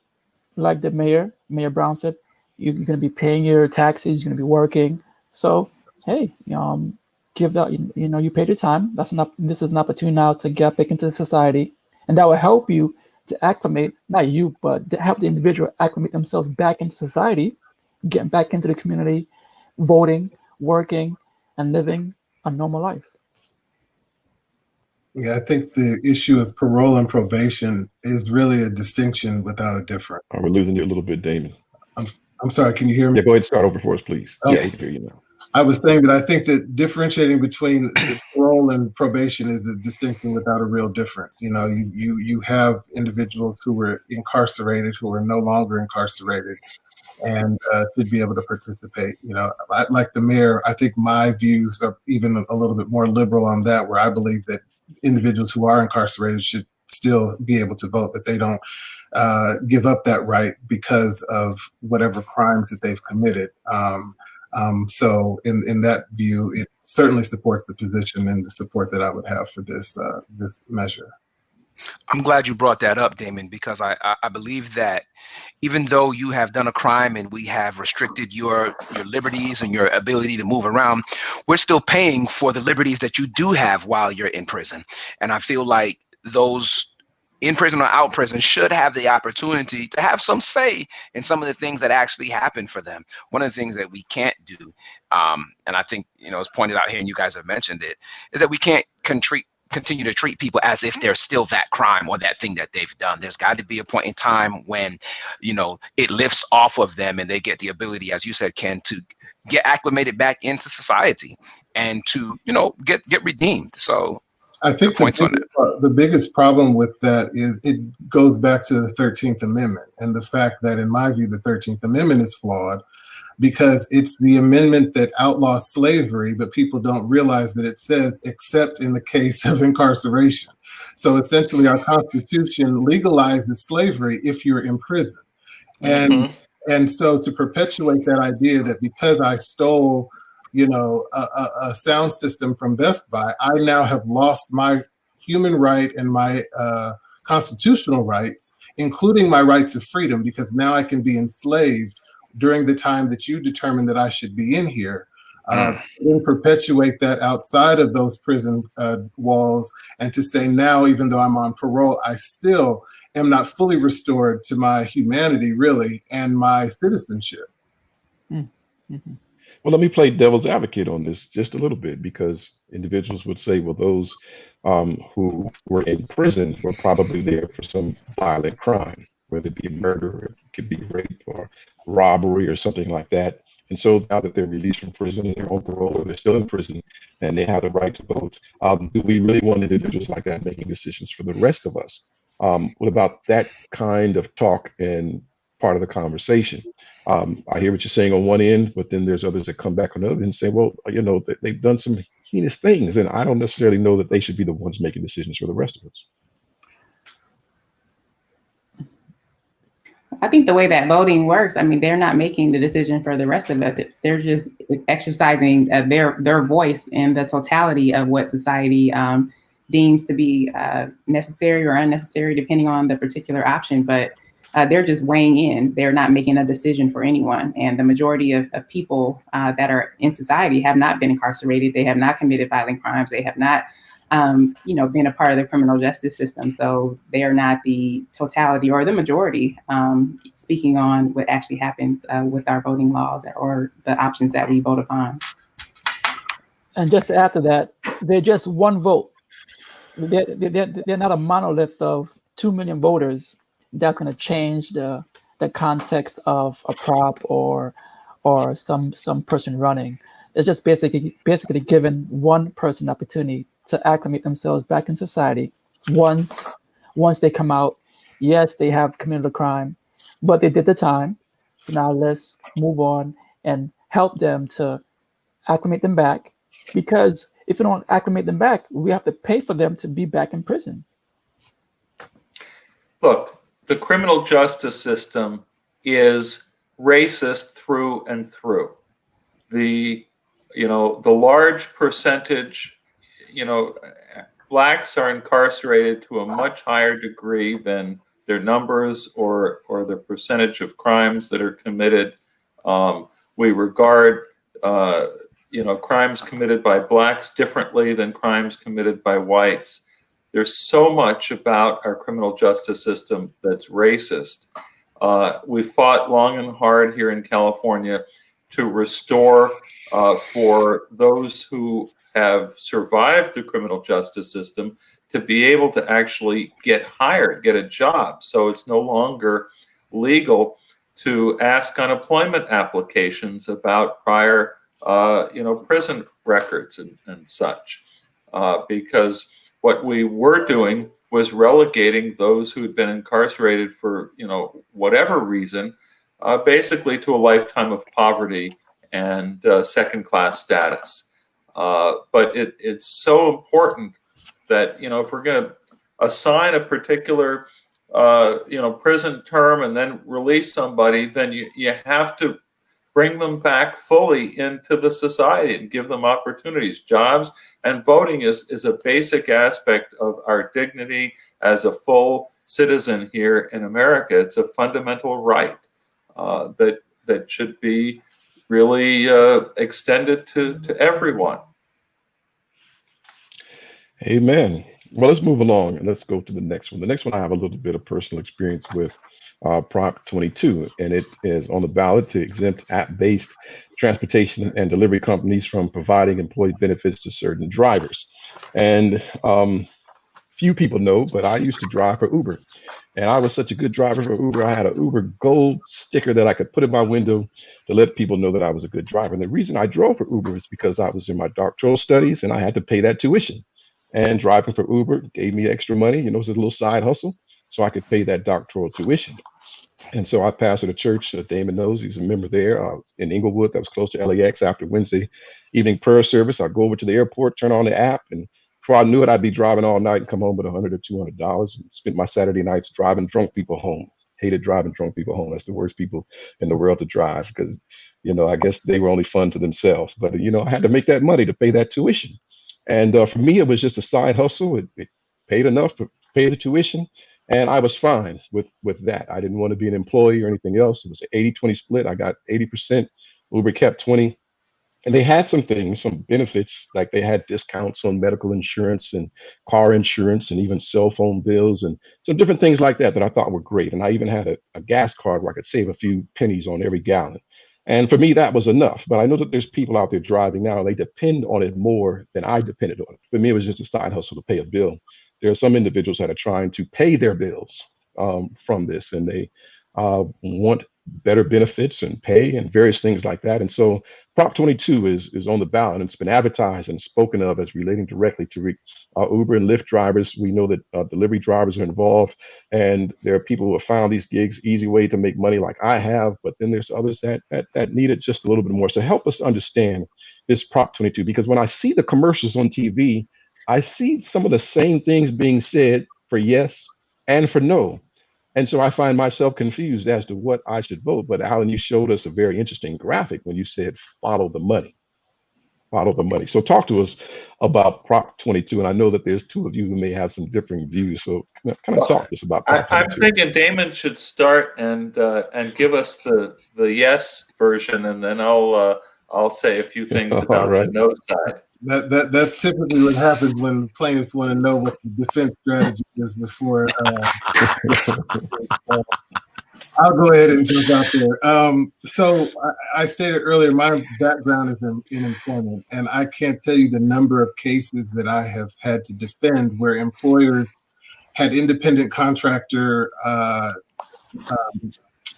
like the Mayor Brown said, you're going to be paying your taxes, you're going to be working. So, hey, give that, you paid your time. This is an opportunity now to get back into society. And that will help you to acclimate, not you, but to help the individual acclimate themselves back into society, getting back into the community, voting, working, and living a normal life. Yeah, I think the issue of parole and probation is really a distinction without a difference. We're losing you a little bit, Damon. I'm sorry, can you hear me? Yeah, go ahead and start over for us, please. Oh. Yeah, we can hear you now. I was saying that I think that differentiating between parole and probation is a distinction without a real difference. You have individuals who were incarcerated who are no longer incarcerated and should be able to participate. Like the mayor, I think my views are even a little bit more liberal on that, where I believe that individuals who are incarcerated should still be able to vote, that they don't give up that right because of whatever crimes that they've committed. So in that view, it certainly supports the position and the support that I would have for this measure. I'm glad you brought that up, Damon, because I believe that even though you have done a crime and we have restricted your liberties and your ability to move around, we're still paying for the liberties that you do have while you're in prison. And I feel like those in prison or out prison should have the opportunity to have some say in some of the things that actually happen for them. One of the things that we can't do, and I think, it's pointed out here and you guys have mentioned it, is that we can't continue to treat people as if they're still that crime or that thing that they've done. There's got to be a point in time when, it lifts off of them and they get the ability, as you said, Ken, to get acclimated back into society and to, get redeemed. So I think the biggest problem with that is it goes back to the 13th Amendment and the fact that, in my view, the 13th Amendment is flawed because it's the amendment that outlaws slavery, but people don't realize that it says except in the case of incarceration. So essentially our Constitution legalizes slavery if you're in prison. And so to perpetuate that idea that because I stole a sound system from Best Buy, I now have lost my human right and my constitutional rights, including my rights of freedom, because now I can be enslaved during the time that you determine that I should be in here. Then perpetuate that outside of those prison walls, and to say now, even though I'm on parole, I still am not fully restored to my humanity, really, and my citizenship. Mm-hmm. Well, let me play devil's advocate on this just a little bit, because individuals would say, well, those who were in prison were probably there for some violent crime, whether it be murder, or it could be rape or robbery or something like that. And so now that they're released from prison and they're on parole, or they're still in prison and they have the right to vote, do we really want individuals like that making decisions for the rest of us? What about that kind of talk and part of the conversation? I hear what you're saying on one end, but then there's others that come back on the other end and say, well, they've done some heinous things, and I don't necessarily know that they should be the ones making decisions for the rest of us. I think the way that voting works, I mean, they're not making the decision for the rest of us. They're just exercising their voice in the totality of what society deems to be necessary or unnecessary, depending on the particular option. But they're just weighing in. They're not making a decision for anyone. And the majority of people that are in society have not been incarcerated. They have not committed violent crimes. They have not been a part of the criminal justice system. So they are not the totality or the majority speaking on what actually happens with our voting laws or the options that we vote upon. And just to add to that, they're just one vote. They're not a monolith of 2 million voters that's going to change the context of a prop or some person running. It's just basically giving one person an opportunity to acclimate themselves back in society. Once they come out, yes, they have committed a crime, but they did the time. So now let's move on and help them to acclimate them back. Because if we don't acclimate them back, we have to pay for them to be back in prison. Look, the criminal justice system is racist through and through. The large percentage, blacks are incarcerated to a much higher degree than their numbers or the percentage of crimes that are committed. We regard, crimes committed by blacks differently than crimes committed by whites. There's so much about our criminal justice system that's racist. We fought long and hard here in California to restore for those who have survived the criminal justice system to be able to actually get hired, get a job. So it's no longer legal to ask unemployment applications about prior, prison records and such, because what we were doing was relegating those who had been incarcerated for, whatever reason, basically to a lifetime of poverty and second-class status. But it's so important that, if we're going to assign a particular, prison term and then release somebody, then you have to bring them back fully into the society and give them opportunities. Jobs and voting is a basic aspect of our dignity as a full citizen here in America. It's a fundamental right that should be really extended to everyone. Amen. Well, let's move along and let's go to the next one. The next one I have a little bit of personal experience with. Prop 22, and it is on the ballot to exempt app-based transportation and delivery companies from providing employee benefits to certain drivers. And few people know, but I used to drive for Uber, and I was such a good driver for Uber. I had an Uber gold sticker that I could put in my window to let people know that I was a good driver. And the reason I drove for Uber is because I was in my doctoral studies and I had to pay that tuition. And driving for Uber gave me extra money. It's a little side hustle, so I could pay that doctoral tuition. And so I pastored a church. Damon knows, he's a member there in Inglewood that was close to LAX. After Wednesday evening prayer service, I'd go over to the airport, turn on the app, and before I knew it, I'd be driving all night and come home with $100 or $200 and spent my Saturday nights driving drunk people home. Hated driving drunk people home. That's the worst people in the world to drive because, I guess they were only fun to themselves. But, I had to make that money to pay that tuition. And for me, it was just a side hustle. It paid enough to pay the tuition. And I was fine with that. I didn't want to be an employee or anything else. It was an 80-20 split. I got 80%. Uber kept 20. And they had some things, some benefits, like they had discounts on medical insurance and car insurance and even cell phone bills and some different things like that I thought were great. And I even had a gas card where I could save a few pennies on every gallon. And for me, that was enough. But I know that there's people out there driving now, and they depend on it more than I depended on it. For me, it was just a side hustle to pay a bill. There are some individuals that are trying to pay their bills from this, and they want better benefits and pay and various things like that. And so Prop 22 is on the ballot, and it's been advertised and spoken of as relating directly to Uber and Lyft drivers. We know that delivery drivers are involved, and there are people who have found these gigs easy way to make money like I have, but then there's others that need it just a little bit more. So help us understand this Prop 22, because when I see the commercials on TV, I see some of the same things being said for yes and for no. And so I find myself confused as to what I should vote. But Alan, you showed us a very interesting graphic when you said follow the money, follow the money. So talk to us about Prop 22. And I know that there's two of you who may have some differing views. So kind of talk to us about Prop I'm 22. thinking Damon should start and give us the yes version, and then I'll say a few things All about right. the no side. That's typically what happens when plaintiffs want to know what the defense strategy is before. I'll go ahead and jump out there. So I stated earlier, my background is in employment, and I can't tell you the number of cases that I have had to defend where employers had independent contractor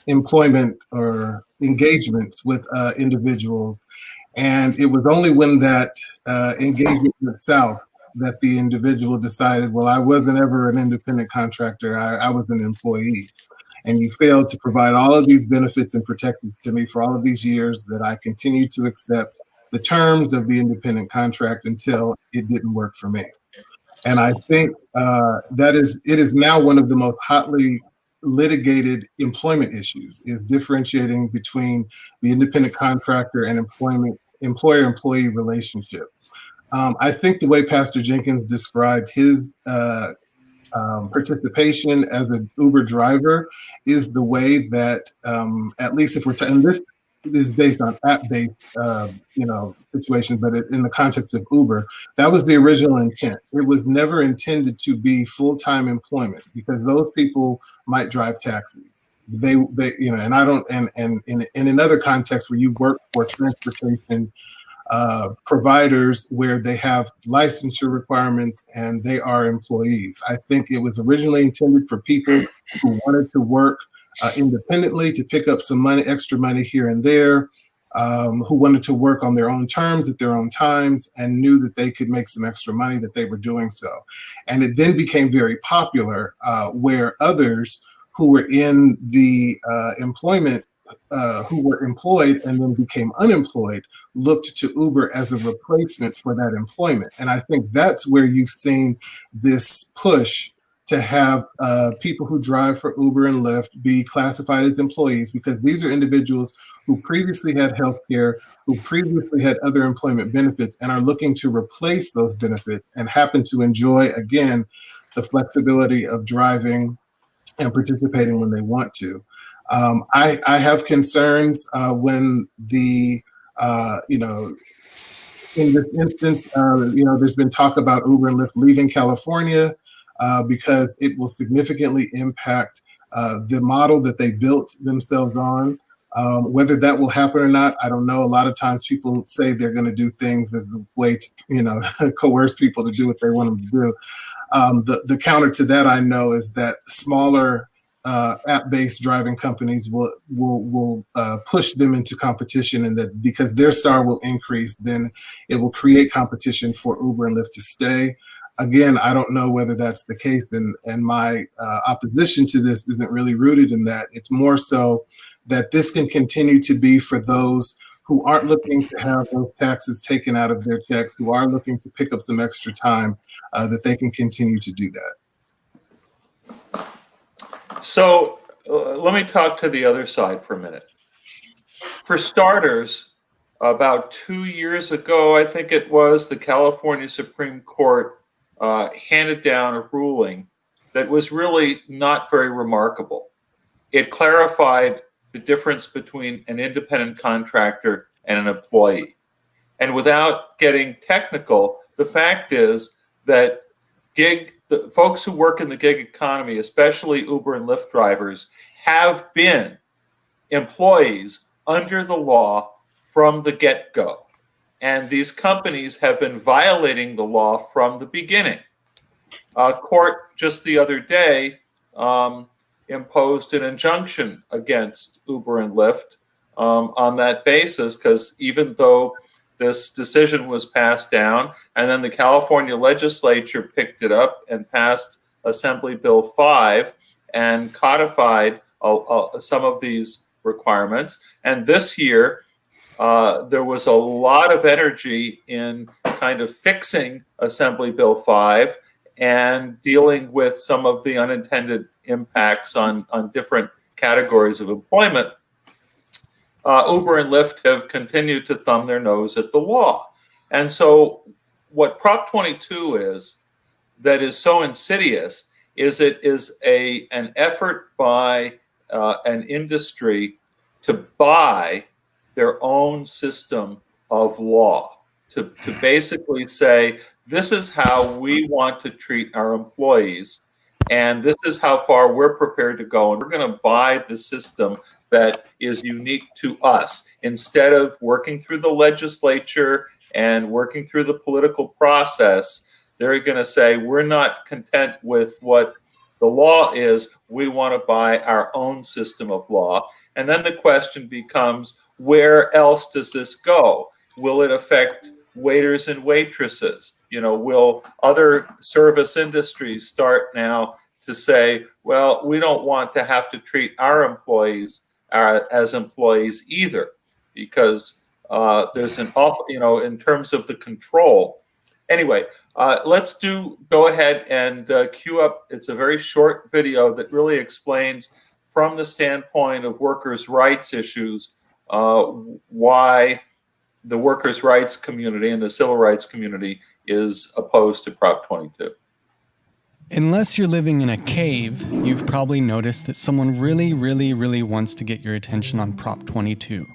employment or engagements with individuals. And it was only when that engagement went south that the individual decided, well, I wasn't ever an independent contractor, I was an employee. And you failed to provide all of these benefits and protections to me for all of these years that I continued to accept the terms of the independent contract until it didn't work for me. And I think it is now one of the most hotly litigated employment issues, is differentiating between the independent contractor and employer-employee relationship. I think the way Pastor Jenkins described his participation as an Uber driver is the way that, at least if we're, and this is based on app-based, situations, but in the context of Uber, that was the original intent. It was never intended to be full-time employment, because those people might drive taxis. They and I don't, and in other contexts where you work for transportation providers where they have licensure requirements and they are employees. I think it was originally intended for people who wanted to work independently to pick up some money, extra money here and there, who wanted to work on their own terms at their own times and knew that they could make some extra money, that they were doing so. And it then became very popular where others who were in the employment who were employed and then became unemployed looked to Uber as a replacement for that employment. And I think that's where you've seen this push to have people who drive for Uber and Lyft be classified as employees, because these are individuals who previously had health care, who previously had other employment benefits, and are looking to replace those benefits and happen to enjoy, again, the flexibility of driving and participating when they want to. I have concerns when in this instance, there's been talk about Uber and Lyft leaving California because it will significantly impact the model that they built themselves on. Whether that will happen or not, I don't know. A lot of times people say they're going to do things as a way to, coerce people to do what they want them to do. The counter to that, I know, is that smaller app-based driving companies will push them into competition, and that because their star will increase, then it will create competition for Uber and Lyft to stay. Again, I don't know whether that's the case, and my opposition to this isn't really rooted in that. It's more so that this can continue to be for those who aren't looking to have those taxes taken out of their checks, who are looking to pick up some extra time, that they can continue to do that. So let me talk to the other side for a minute. For starters, about 2 years ago, I think it was, the California Supreme Court handed down a ruling that was really not very remarkable. It clarified the difference between an independent contractor and an employee. And without getting technical, the fact is that the folks who work in the gig economy, especially Uber and Lyft drivers, have been employees under the law from the get-go. And these companies have been violating the law from the beginning. Court just the other day imposed an injunction against Uber and Lyft on that basis, because even though this decision was passed down, and then the California legislature picked it up and passed Assembly Bill 5 and codified some of these requirements. And this year, there was a lot of energy in kind of fixing Assembly Bill 5 and dealing with some of the unintended impacts on different categories of employment, Uber and Lyft have continued to thumb their nose at the law. And so what Prop 22 is that is so insidious is it is an effort by an industry to buy their own system of law, to basically say, this is how we want to treat our employees, and this is how far we're prepared to go, and we're going to buy the system that is unique to us, instead of working through the legislature and working through the political process. They're going to say, we're not content with what the law is, we want to buy our own system of law. And then the question becomes, where else does this go? Will it affect waiters and waitresses? You know, will other service industries start now to say, well, we don't want to have to treat our employees as employees either, because there's an awful, you know, in terms of the control. Anyway, let's go ahead and cue up. It's a very short video that really explains, from the standpoint of workers' rights issues, why the workers' rights community and the civil rights community is opposed to Prop 22. Unless you're living in a cave, you've probably noticed that someone really, really, really wants to get your attention on Prop 22.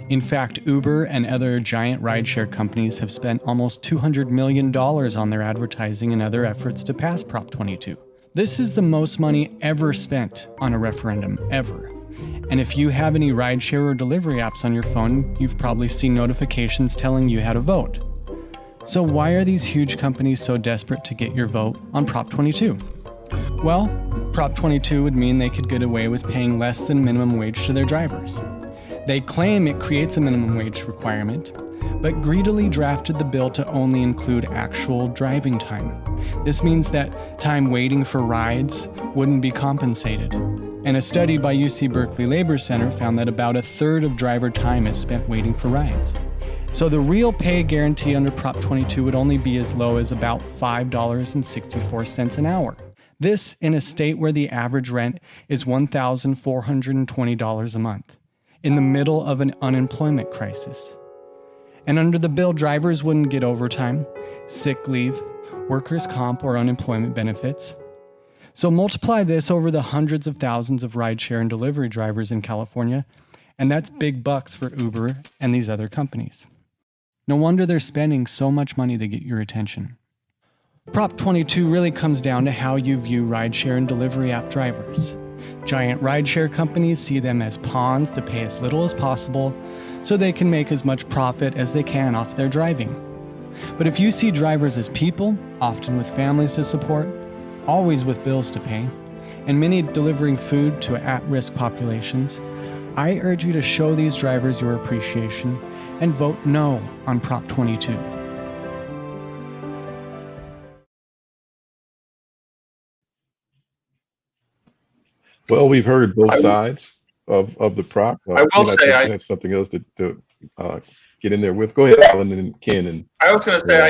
In fact, Uber and other giant rideshare companies have spent almost $200 million on their advertising and other efforts to pass Prop 22. This is the most money ever spent on a referendum, ever. And if you have any rideshare or delivery apps on your phone, you've probably seen notifications telling you how to vote. So why are these huge companies so desperate to get your vote on Prop 22? Well, Prop 22 would mean they could get away with paying less than minimum wage to their drivers. They claim it creates a minimum wage requirement, but greedily drafted the bill to only include actual driving time. This means that time waiting for rides wouldn't be compensated. And a study by UC Berkeley Labor Center found that about a third of driver time is spent waiting for rides. So the real pay guarantee under Prop 22 would only be as low as about $5.64 an hour. This in a state where the average rent is $1,420 a month, in the middle of an unemployment crisis. And under the bill, drivers wouldn't get overtime, sick leave, workers' comp, or unemployment benefits. So multiply this over the hundreds of thousands of rideshare and delivery drivers in California, and that's big bucks for Uber and these other companies. No wonder they're spending so much money to get your attention. Prop 22 really comes down to how you view rideshare and delivery app drivers. Giant rideshare companies see them as pawns to pay as little as possible so they can make as much profit as they can off their driving. But if you see drivers as people, often with families to support, always with bills to pay, and many delivering food to at-risk populations, I urge you to show these drivers your appreciation and vote no on Prop 22. Well, we've heard both sides of the prop. I will say, I have something else to get in there with. Go ahead, Alan and Ken. And I was going to say,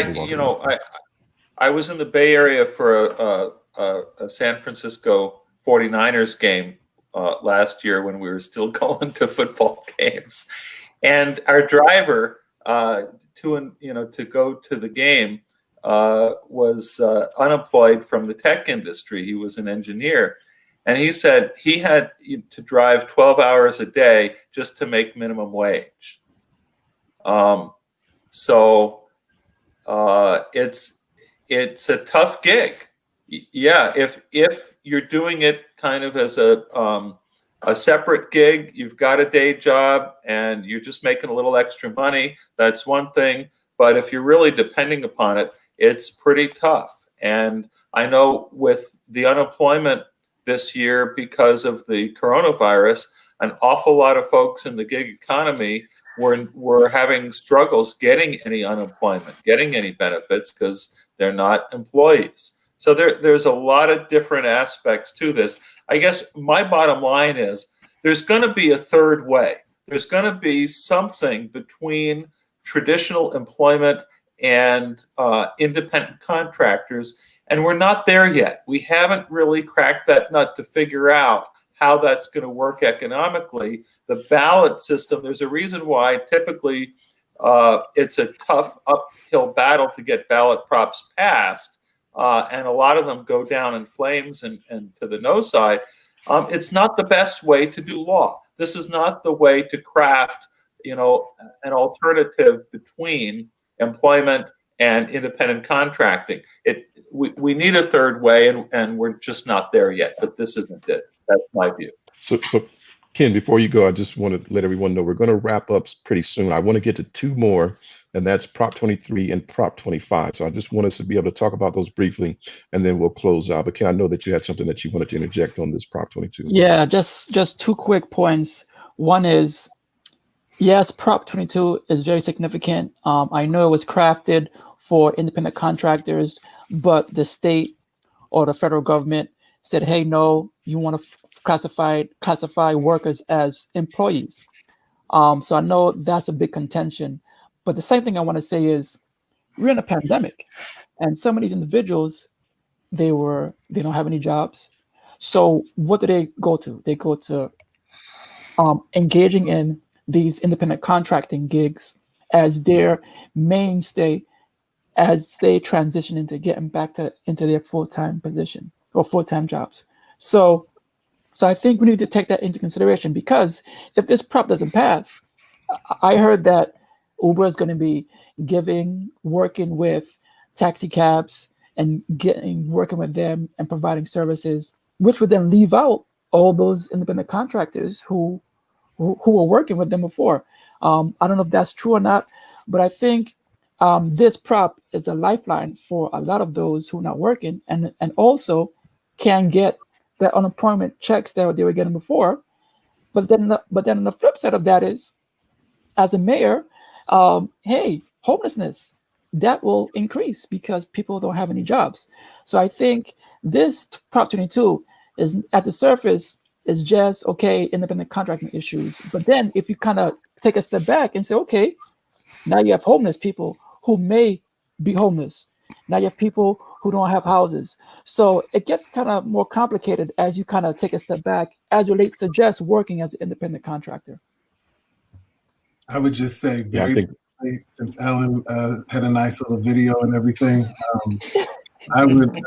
I was in the Bay Area for a San Francisco 49ers game last year when we were still going to football games, and our driver to go to the game was unemployed from the tech industry. He was an engineer. And he said he had to drive 12 hours a day just to make minimum wage. So it's a tough gig. Yeah, if you're doing it kind of as a separate gig, you've got a day job and you're just making a little extra money, that's one thing. But if you're really depending upon it, it's pretty tough. And I know with the unemployment this year because of the coronavirus, an awful lot of folks in the gig economy were having struggles getting any unemployment, getting any benefits because they're not employees. So there's a lot of different aspects to this. I guess my bottom line is there's going to be a third way. There's going to be something between traditional employment and independent contractors. And we're not there yet. We haven't really cracked that nut to figure out how that's going to work economically. The ballot system, there's a reason why typically it's a tough uphill battle to get ballot props passed, and a lot of them go down in flames and to the no side. It's not the best way to do law. This is not the way to craft, an alternative between employment and independent contracting. We need a third way, and we're just not there yet. But this isn't it. That's my view. So Ken, before you go, I just want to let everyone know we're going to wrap up pretty soon. I want to get to two more, and that's Prop 23 and Prop 25. So I just want us to be able to talk about those briefly, and then we'll close out. But Ken, I know that you had something that you wanted to interject on this Prop 22. Yeah, just two quick points. One is, yes, Prop 22 is very significant. I know it was crafted for independent contractors, but the state or the federal government said, hey, no, you want to classify workers as employees. So I know that's a big contention. But the second thing I want to say is we're in a pandemic, and some of these individuals, they don't have any jobs. So what do they go to? They go to engaging in these independent contracting gigs as their mainstay as they transition into getting back into their full-time position or full-time jobs. So I think we need to take that into consideration, because if this prop doesn't pass, I heard that Uber is going to be working with taxi cabs and working with them and providing services, which would then leave out all those independent contractors who were working with them before. I don't know if that's true or not, but I think this prop is a lifeline for a lot of those who are not working and also can get the unemployment checks that they were getting before. But then on the flip side of that is, as a mayor, hey, homelessness, that will increase because people don't have any jobs. So I think this Prop 22 is, at the surface, is just, okay, independent contracting issues. But then if you kind of take a step back and say, okay, now you have homeless people who may be homeless. Now you have people who don't have houses. So it gets kind of more complicated as you kind of take a step back as it relates to just working as an independent contractor. I would just say Yeah, briefly, since Alan had a nice little video and everything, I would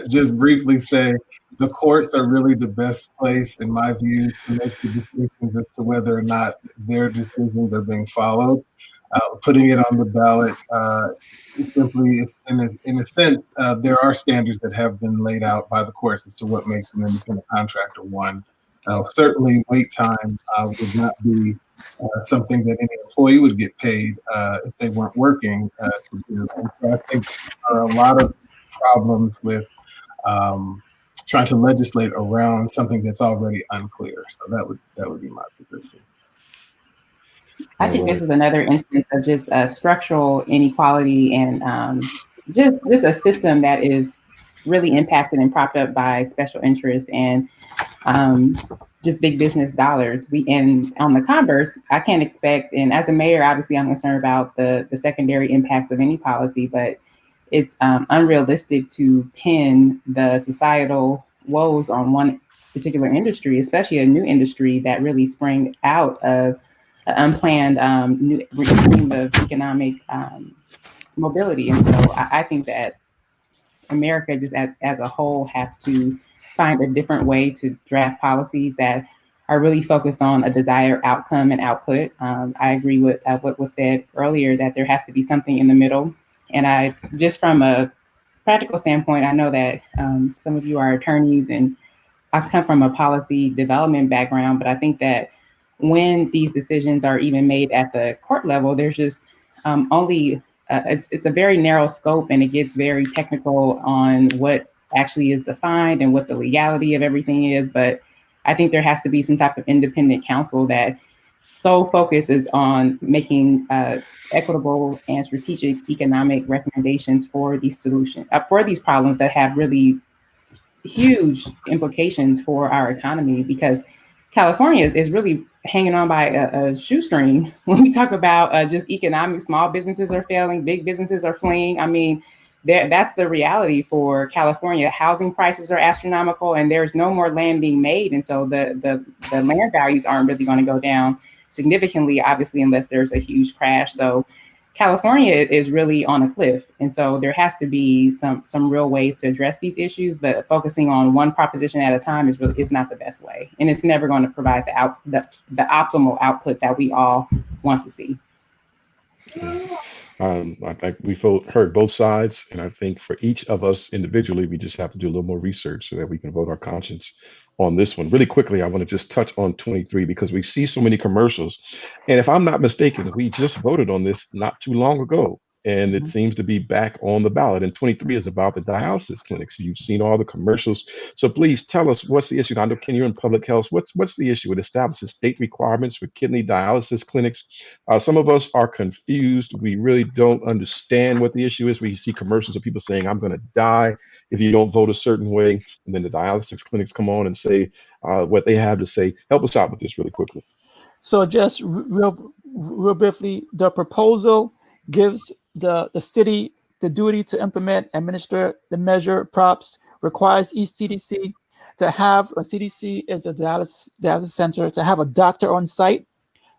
just briefly say the courts are really the best place, in my view, to make the decisions as to whether or not their decisions are being followed. Putting it on the ballot simply, in a sense, there are standards that have been laid out by the courts as to what makes an independent contractor one. Certainly, wait time would not be something that any employee would get paid if they weren't working to do. And so I think there are a lot of problems with trying to legislate around something that's already unclear. So that would be my position. I think this is another instance of just structural inequality and just a system that is really impacted and propped up by special interests and just big business dollars. And on the converse, I can't expect, and as a mayor, obviously I'm concerned about the secondary impacts of any policy, but it's unrealistic to pin the societal woes on one particular industry, especially a new industry that really sprang out of unplanned new regime of economic mobility. And so I think that America just as a whole has to find a different way to draft policies that are really focused on a desired outcome and output. I agree with what was said earlier, that there has to be something in the middle. And I, just from a practical standpoint, I know that some of you are attorneys and I come from a policy development background, but I think that when these decisions are even made at the court level, there's just only, it's a very narrow scope, and it gets very technical on what actually is defined and what the legality of everything is. But I think there has to be some type of independent counsel that so focuses on making equitable and strategic economic recommendations for these solutions, for these problems that have really huge implications for our economy, because California is really hanging on by a shoestring when we talk about just economic. Small businesses are failing, big businesses are fleeing. I mean, that's the reality for California. Housing prices are astronomical, and there's no more land being made, and so the land values aren't really going to go down significantly, obviously, unless there's a huge crash. So California is really on a cliff, and so there has to be some real ways to address these issues. But focusing on one proposition at a time is not the best way, and it's never going to provide the optimal output that we all want to see. I think we heard both sides, and I think for each of us individually, we just have to do a little more research so that we can vote our conscience on this one. Really quickly, I want to just touch on 23 because we see so many commercials. And if I'm not mistaken, we just voted on this not too long ago, and it seems to be back on the ballot. And 23 is about the dialysis clinics. You've seen all the commercials. So please tell us what's the issue. I know, Ken, you're in public health. What's the issue? It establishes state requirements for kidney dialysis clinics. Some of us are confused. We really don't understand what the issue is. We see commercials of people saying, I'm going to die if you don't vote a certain way. And then the dialysis clinics come on and say what they have to say. Help us out with this really quickly. So just real briefly, the proposal gives the city the duty to implement, administer the measure props, requires each CDC to have a CDC is a dialysis center to have a doctor on site,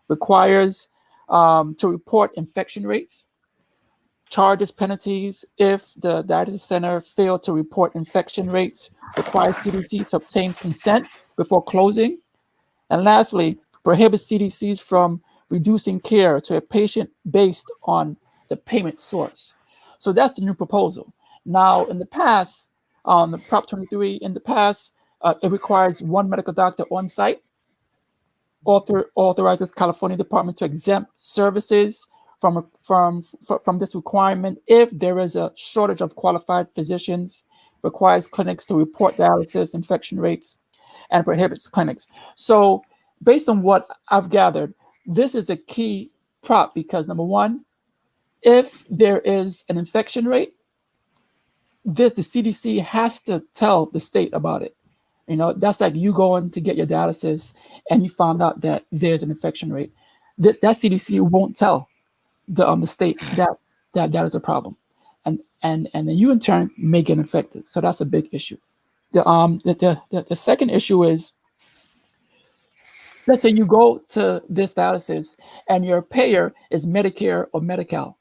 requires to report infection rates, charges penalties if the dialysis center failed to report infection rates, requires CDC to obtain consent before closing, and lastly, prohibits CDCs from reducing care to a patient based on the payment source. So that's the new proposal. Now, in the past, the Prop 23, in the past, it requires one medical doctor on site, authorizes California Department to exempt services from this requirement if there is a shortage of qualified physicians, requires clinics to report dialysis infection rates, and prohibits clinics. So based on what I've gathered, this is a key prop because number one, if there is an infection rate, the CDC has to tell the state about it. You know, that's like you going to get your dialysis and you found out that there's an infection rate. That CDC won't tell the state that is a problem, and then you in turn may get infected. So that's a big issue. The second issue is, let's say you go to this dialysis and your payer is Medicare or Medi-Cal.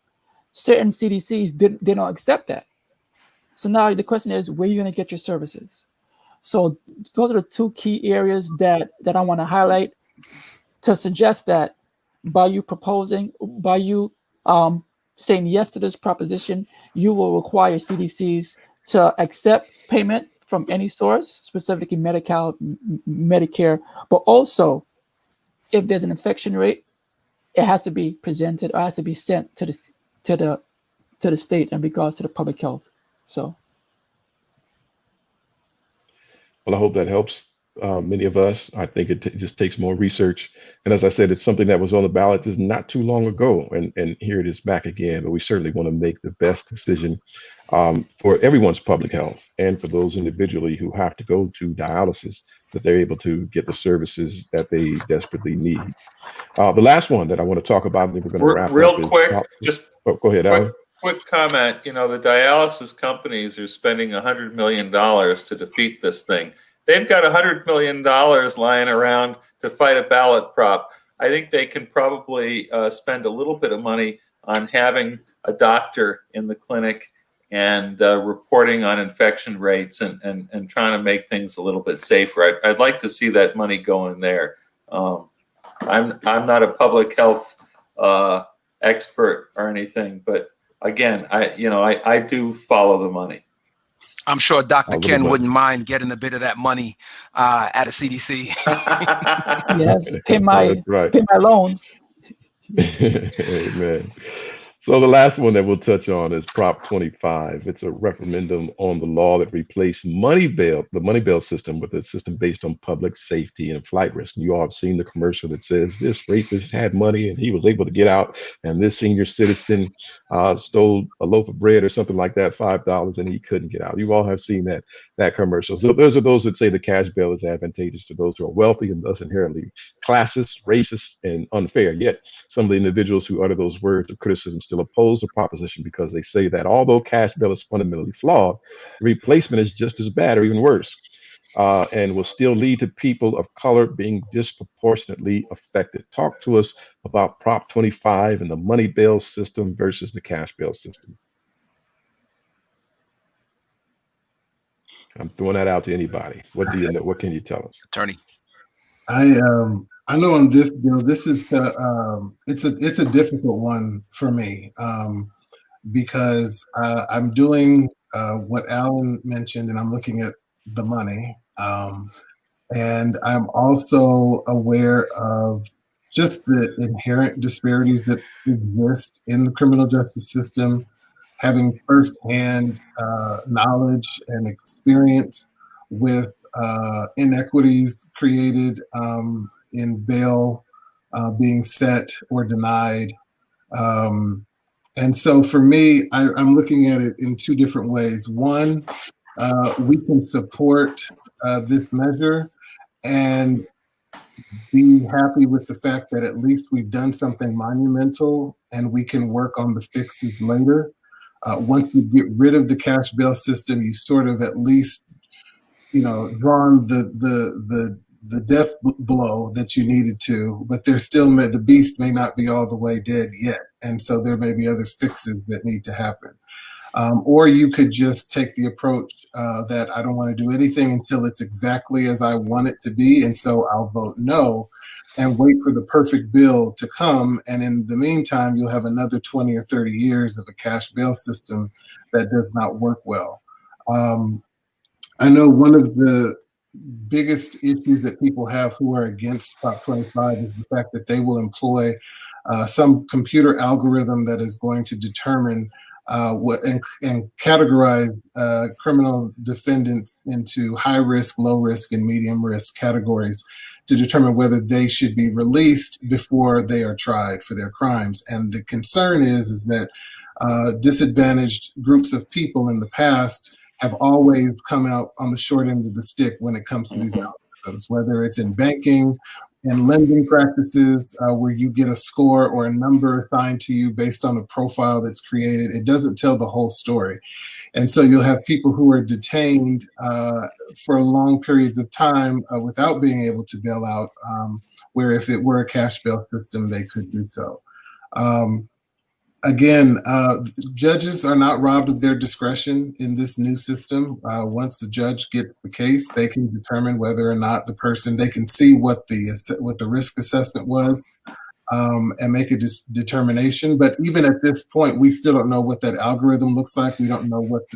Certain CDCs they don't accept that. So now the question is, where are you going to get your services? So those are the two key areas that I want to highlight to suggest that by you saying yes to this proposition, you will require CDCs to accept payment from any source, specifically Medi-Cal, Medicare, but also if there's an infection rate, it has to be presented or has to be sent to the state in regards to the public health. So. Well, I hope that helps many of us. I think it just takes more research. And as I said, it's something that was on the ballot just not too long ago. And here it is back again. But we certainly want to make the best decision for everyone's public health and for those individually who have to go to dialysis, that they're able to get the services that they desperately need. The last one that I want to talk about, and then we're going to wrap real up. Quick, go ahead, Alan. Quick comment. You know, the dialysis companies are spending $100 million to defeat this thing. They've got $100 million lying around to fight a ballot prop. I think they can probably spend a little bit of money on having a doctor in the clinic and reporting on infection rates and trying to make things a little bit safer. I'd like to see that money go in there. I'm not a public health expert or anything, but again, I do follow the money. I'm sure Dr. Ken wouldn't mind getting a bit of that money at a CDC. Yes, pay my loans. Amen. So the last one that we'll touch on is Prop 25. It's a referendum on the law that replaced the money bail system with a system based on public safety and flight risk. You all have seen the commercial that says this rapist had money and he was able to get out, and this senior citizen stole a loaf of bread or something like that, $5, and he couldn't get out. You all have seen that commercial. So those are those that say the cash bail is advantageous to those who are wealthy and thus inherently classist, racist, and unfair. Yet some of the individuals who utter those words of criticism still oppose the proposition because they say that although cash bail is fundamentally flawed, the replacement is just as bad or even worse, and will still lead to people of color being disproportionately affected. Talk to us about Prop 25 and the money bail system versus the cash bail system. I'm throwing that out to anybody. What do you know? What can you tell us? Attorney. I know on this bill, this is it's a difficult one for me, because I'm doing what Alan mentioned, and I'm looking at the money, and I'm also aware of just the inherent disparities that exist in the criminal justice system, having firsthand knowledge and experience with inequities created in bail being set or denied. And so for me, I'm looking at it in two different ways. One, we can support this measure and be happy with the fact that at least we've done something monumental and we can work on the fixes later. Once you get rid of the cash bail system, you sort of at least, drawn the death blow that you needed to, but there's still, the beast may not be all the way dead yet. And so there may be other fixes that need to happen. Or you could just take the approach that I don't want to do anything until it's exactly as I want it to be. And so I'll vote no and wait for the perfect bill to come. And in the meantime, you'll have another 20 or 30 years of a cash bail system that does not work well. I know one of the biggest issues that people have who are against Prop 25 is the fact that they will employ some computer algorithm that is going to determine what and categorize criminal defendants into high risk, low risk, and medium risk categories to determine whether they should be released before they are tried for their crimes. And the concern is that disadvantaged groups of people in the past have always come out on the short end of the stick when it comes to these algorithms, whether it's in banking and lending practices where you get a score or a number assigned to you based on a profile that's created. It doesn't tell the whole story. And so you'll have people who are detained for long periods of time without being able to bail out, where if it were a cash bail system, they could do so. Again, judges are not robbed of their discretion in this new system. Once the judge gets the case, they can determine whether or not the person, they can see what the risk assessment was and make a determination. But even at this point, we still don't know what that algorithm looks like. We don't know what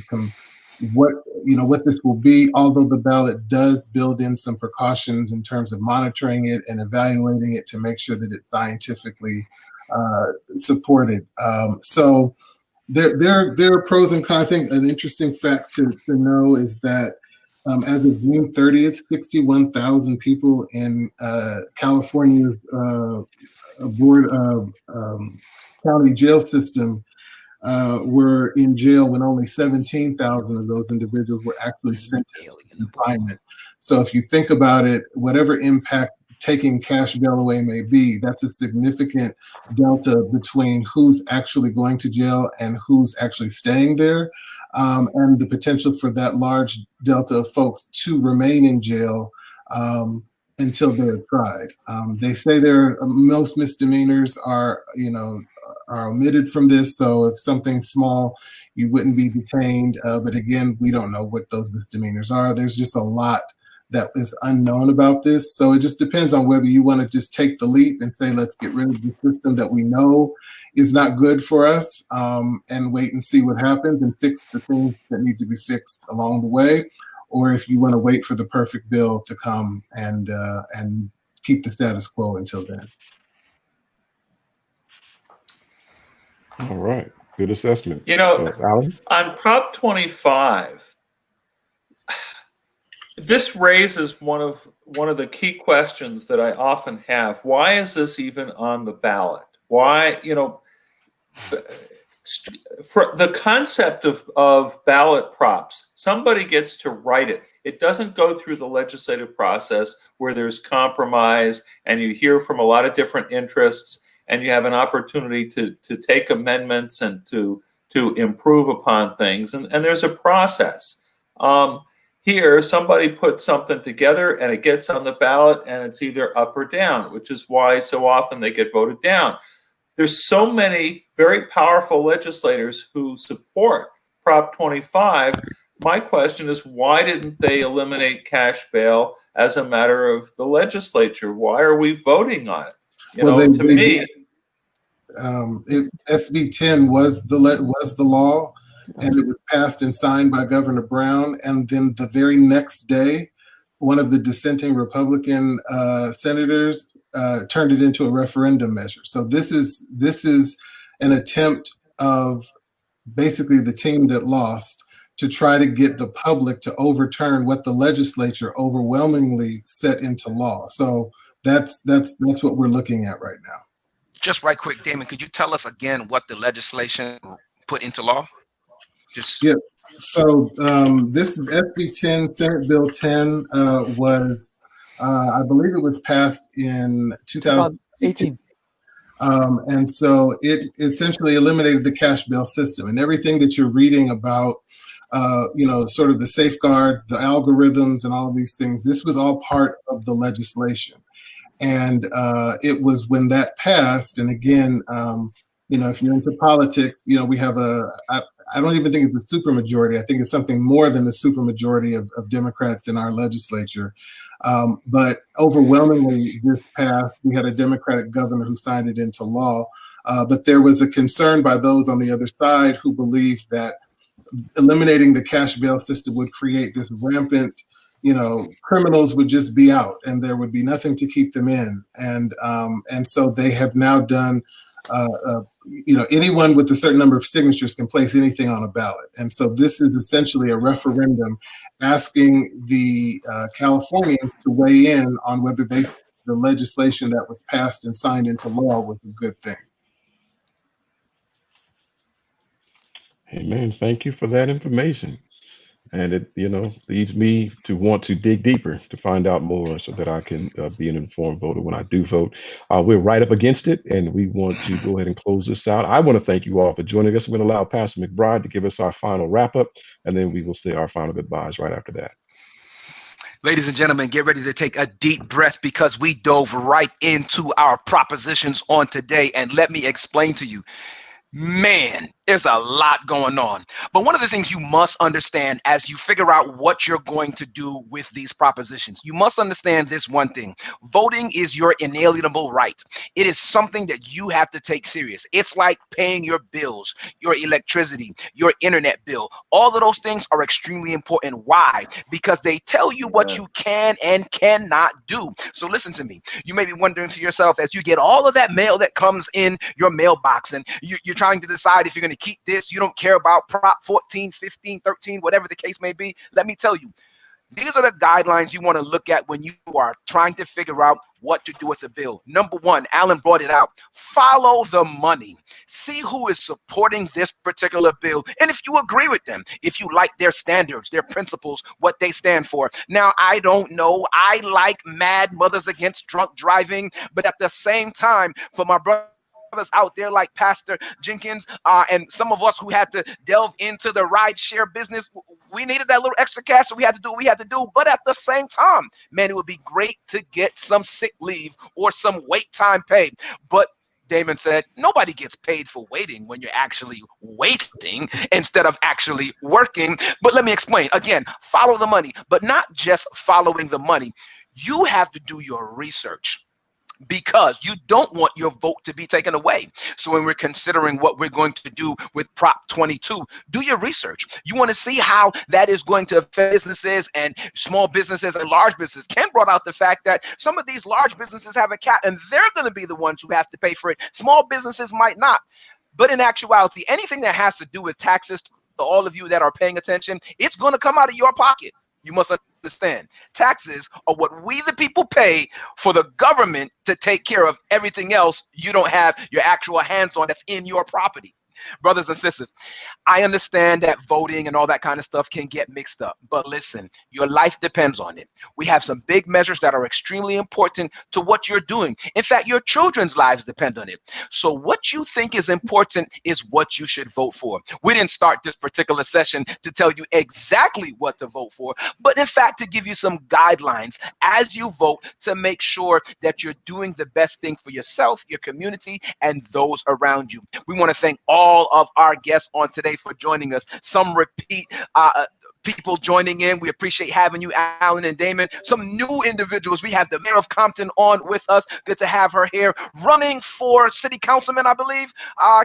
this will be, although the ballot does build in some precautions in terms of monitoring it and evaluating it to make sure that it's scientifically supported. So there are pros and cons. I think an interesting fact to know is that as of June 30th, 61,000 people in California's board of county jail system were in jail when only 17,000 of those individuals were actually sentenced to confinement. So if you think about it, whatever impact taking cash bail away may be, that's a significant delta between who's actually going to jail and who's actually staying there, and the potential for that large delta of folks to remain in jail until they're tried. They say most misdemeanors are omitted from this. So if something small, you wouldn't be detained. But again, we don't know what those misdemeanors are. There's just a lot that is unknown about this. So it just depends on whether you want to just take the leap and say, let's get rid of the system that we know is not good for us, and wait and see what happens and fix the things that need to be fixed along the way. Or if you want to wait for the perfect bill to come and keep the status quo until then. All right, good assessment. Alan? On Prop 25, this raises one of the key questions that I often have. Why is this even on the ballot? Why, For the concept of ballot props, somebody gets to write it. It doesn't go through the legislative process where there's compromise and you hear from a lot of different interests and you have an opportunity to take amendments and to improve upon things. And there's a process. Here, somebody puts something together and it gets on the ballot and it's either up or down, which is why so often they get voted down. There's so many very powerful legislators who support Prop 25. My question is, why didn't they eliminate cash bail as a matter of the legislature? Why are we voting on it? SB 10 was the law, and it was passed and signed by Governor Brown. And then the very next day, one of the dissenting Republican senators turned it into a referendum measure. So this is an attempt of basically the team that lost to try to get the public to overturn what the legislature overwhelmingly set into law. So that's what we're looking at right now. Just right quick, Damon, could you tell us again what the legislation put into law? Yeah. So this is SB 10, Senate Bill 10 was, I believe it was passed in 2018. And so it essentially eliminated the cash bail system, and everything that you're reading about, sort of the safeguards, the algorithms, and all of these things. This was all part of the legislation. And it was when that passed, and again, if you're into politics, we have I don't even think it's a supermajority. I think it's something more than the supermajority of Democrats in our legislature. But overwhelmingly, this passed. We had a Democratic governor who signed it into law. But there was a concern by those on the other side who believed that eliminating the cash bail system would create this rampant, criminals would just be out and there would be nothing to keep them in. And so they have now done, anyone with a certain number of signatures can place anything on a ballot. And so this is essentially a referendum asking the Californians to weigh in on whether the legislation that was passed and signed into law was a good thing. Amen. Thank you for that information. And it, leads me to want to dig deeper to find out more so that I can be an informed voter when I do vote. We're right up against it, and we want to go ahead and close this out. I want to thank you all for joining us. I'm going to allow Pastor McBride to give us our final wrap up, and then we will say our final goodbyes right after that. Ladies and gentlemen, get ready to take a deep breath because we dove right into our propositions on today. And let me explain to you, man, there's a lot going on. But one of the things you must understand as you figure out what you're going to do with these propositions, you must understand this one thing. Voting is your inalienable right. It is something that you have to take serious. It's like paying your bills, your electricity, your internet bill. All of those things are extremely important. Why? Because they tell you what you can and cannot do. So listen to me. You may be wondering to yourself as you get all of that mail that comes in your mailbox and you're trying to decide if you're going to keep this, you don't care about Prop 14, 15, 13, whatever the case may be. Let me tell you, these are the guidelines you want to look at when you are trying to figure out what to do with the bill. Number one, Alan brought it out. Follow the money. See who is supporting this particular bill. And if you agree with them, if you like their standards, their principles, what they stand for. Now, I don't know. I like Mad Mothers Against Drunk Driving, but at the same time, for my brother, out there like Pastor Jenkins and some of us who had to delve into the ride share business, we needed that little extra cash, so we had to do what we had to do. But at the same time, man, it would be great to get some sick leave or some wait time pay. But Damon said, nobody gets paid for waiting when you're actually waiting instead of actually working. But let me explain. Again, follow the money, but not just following the money. You have to do your research, because you don't want your vote to be taken away. So when we're considering what we're going to do with Prop 22, do your research. You want to see how that is going to affect businesses and small businesses and large businesses. Ken brought out the fact that some of these large businesses have a cap and they're going to be the ones who have to pay for it. Small businesses might not. But in actuality, anything that has to do with taxes, to all of you that are paying attention, it's going to come out of your pocket. You must understand, taxes are what we the people pay for the government to take care of everything else you don't have your actual hands on that's in your property. Brothers and sisters, I understand that voting and all that kind of stuff can get mixed up, but listen, your life depends on it. We have some big measures that are extremely important to what you're doing. In fact, your children's lives depend on it. So what you think is important is what you should vote for. We didn't start this particular session to tell you exactly what to vote for, but in fact, to give you some guidelines as you vote to make sure that you're doing the best thing for yourself, your community, and those around you. We want to thank all of our guests on today for joining us. Some repeat people joining in. We appreciate having you, Alan and Damon. Some new individuals. We have the mayor of Compton on with us. Good to have her here. Running for city councilman, I believe.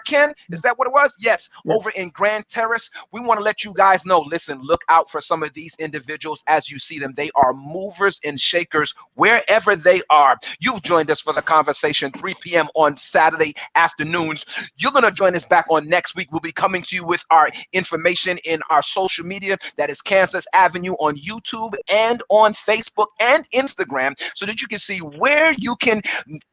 Ken, is that what it was? Yes, over in Grand Terrace. We want to let you guys know, listen, look out for some of these individuals as you see them. They are movers and shakers wherever they are. You've joined us for the conversation 3 p.m. on Saturday afternoons. You're going to join us back on next week. We'll be coming to you with our information in our social media. That is Kansas Avenue on YouTube and on Facebook and Instagram, so that you can see where you can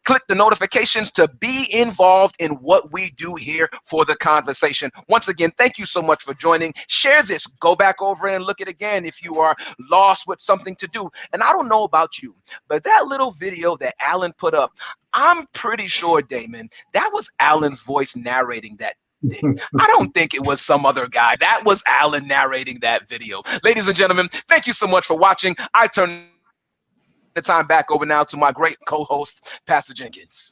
click the notifications to be involved in what we do here for the conversation. Once again, thank you so much for joining. Share this. Go back over and look at it again if you are lost with something to do. And I don't know about you, but that little video that Alan put up, I'm pretty sure, Damon, that was Alan's voice narrating that. I don't think it was some other guy. That was Alan narrating that video. Ladies and gentlemen, thank you so much for watching. I turn the time back over now to my great co-host, Pastor Jenkins.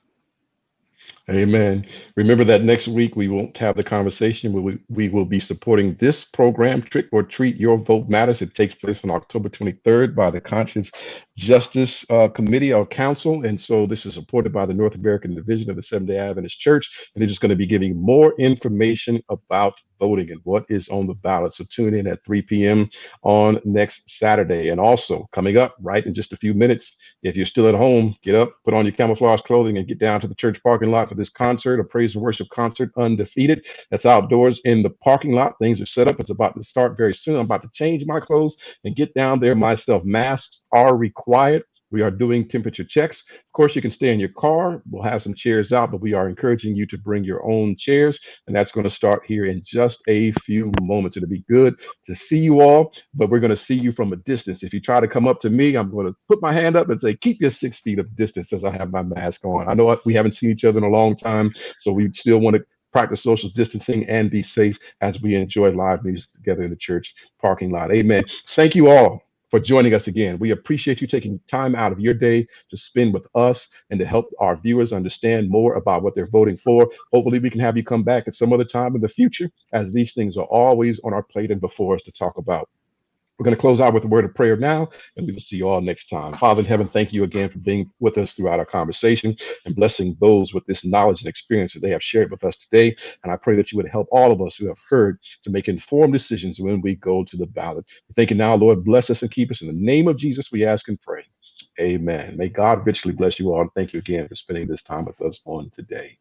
Amen. Remember that next week we won't have the conversation. We will be supporting this program, Trick or Treat, Your Vote Matters. It takes place on October 23rd by the Conscience Justice Committee or Council. And so this is supported by the North American Division of the Seventh-day Adventist Church. And they're just going to be giving more information about voting and what is on the ballot. So tune in at 3 p.m. on next Saturday. And also coming up right in just a few minutes, if you're still at home, get up, put on your camouflage clothing, and get down to the church parking lot for this concert, a praise and worship concert, Undefeated. That's outdoors in the parking lot. Things are set up. It's about to start very soon. I'm about to change my clothes and get down there myself. Masks are required. We are doing temperature checks. Of course, you can stay in your car. We'll have some chairs out, but we are encouraging you to bring your own chairs. And that's going to start here in just a few moments. It'll be good to see you all, but we're going to see you from a distance. If you try to come up to me, I'm going to put my hand up and say, keep your 6 feet of distance as I have my mask on. I know we haven't seen each other in a long time, so we still want to practice social distancing and be safe as we enjoy live music together in the church parking lot. Amen. Thank you all for joining us again. We appreciate you taking time out of your day to spend with us and to help our viewers understand more about what they're voting for. Hopefully we can have you come back at some other time in the future, as these things are always on our plate and before us to talk about. We're going to close out with a word of prayer now, and we will see you all next time. Father in heaven, thank you again for being with us throughout our conversation and blessing those with this knowledge and experience that they have shared with us today. And I pray that you would help all of us who have heard to make informed decisions when we go to the ballot. Thank you now, Lord. Bless us and keep us. In the name of Jesus, we ask and pray. Amen. May God richly bless you all. And thank you again for spending this time with us on today.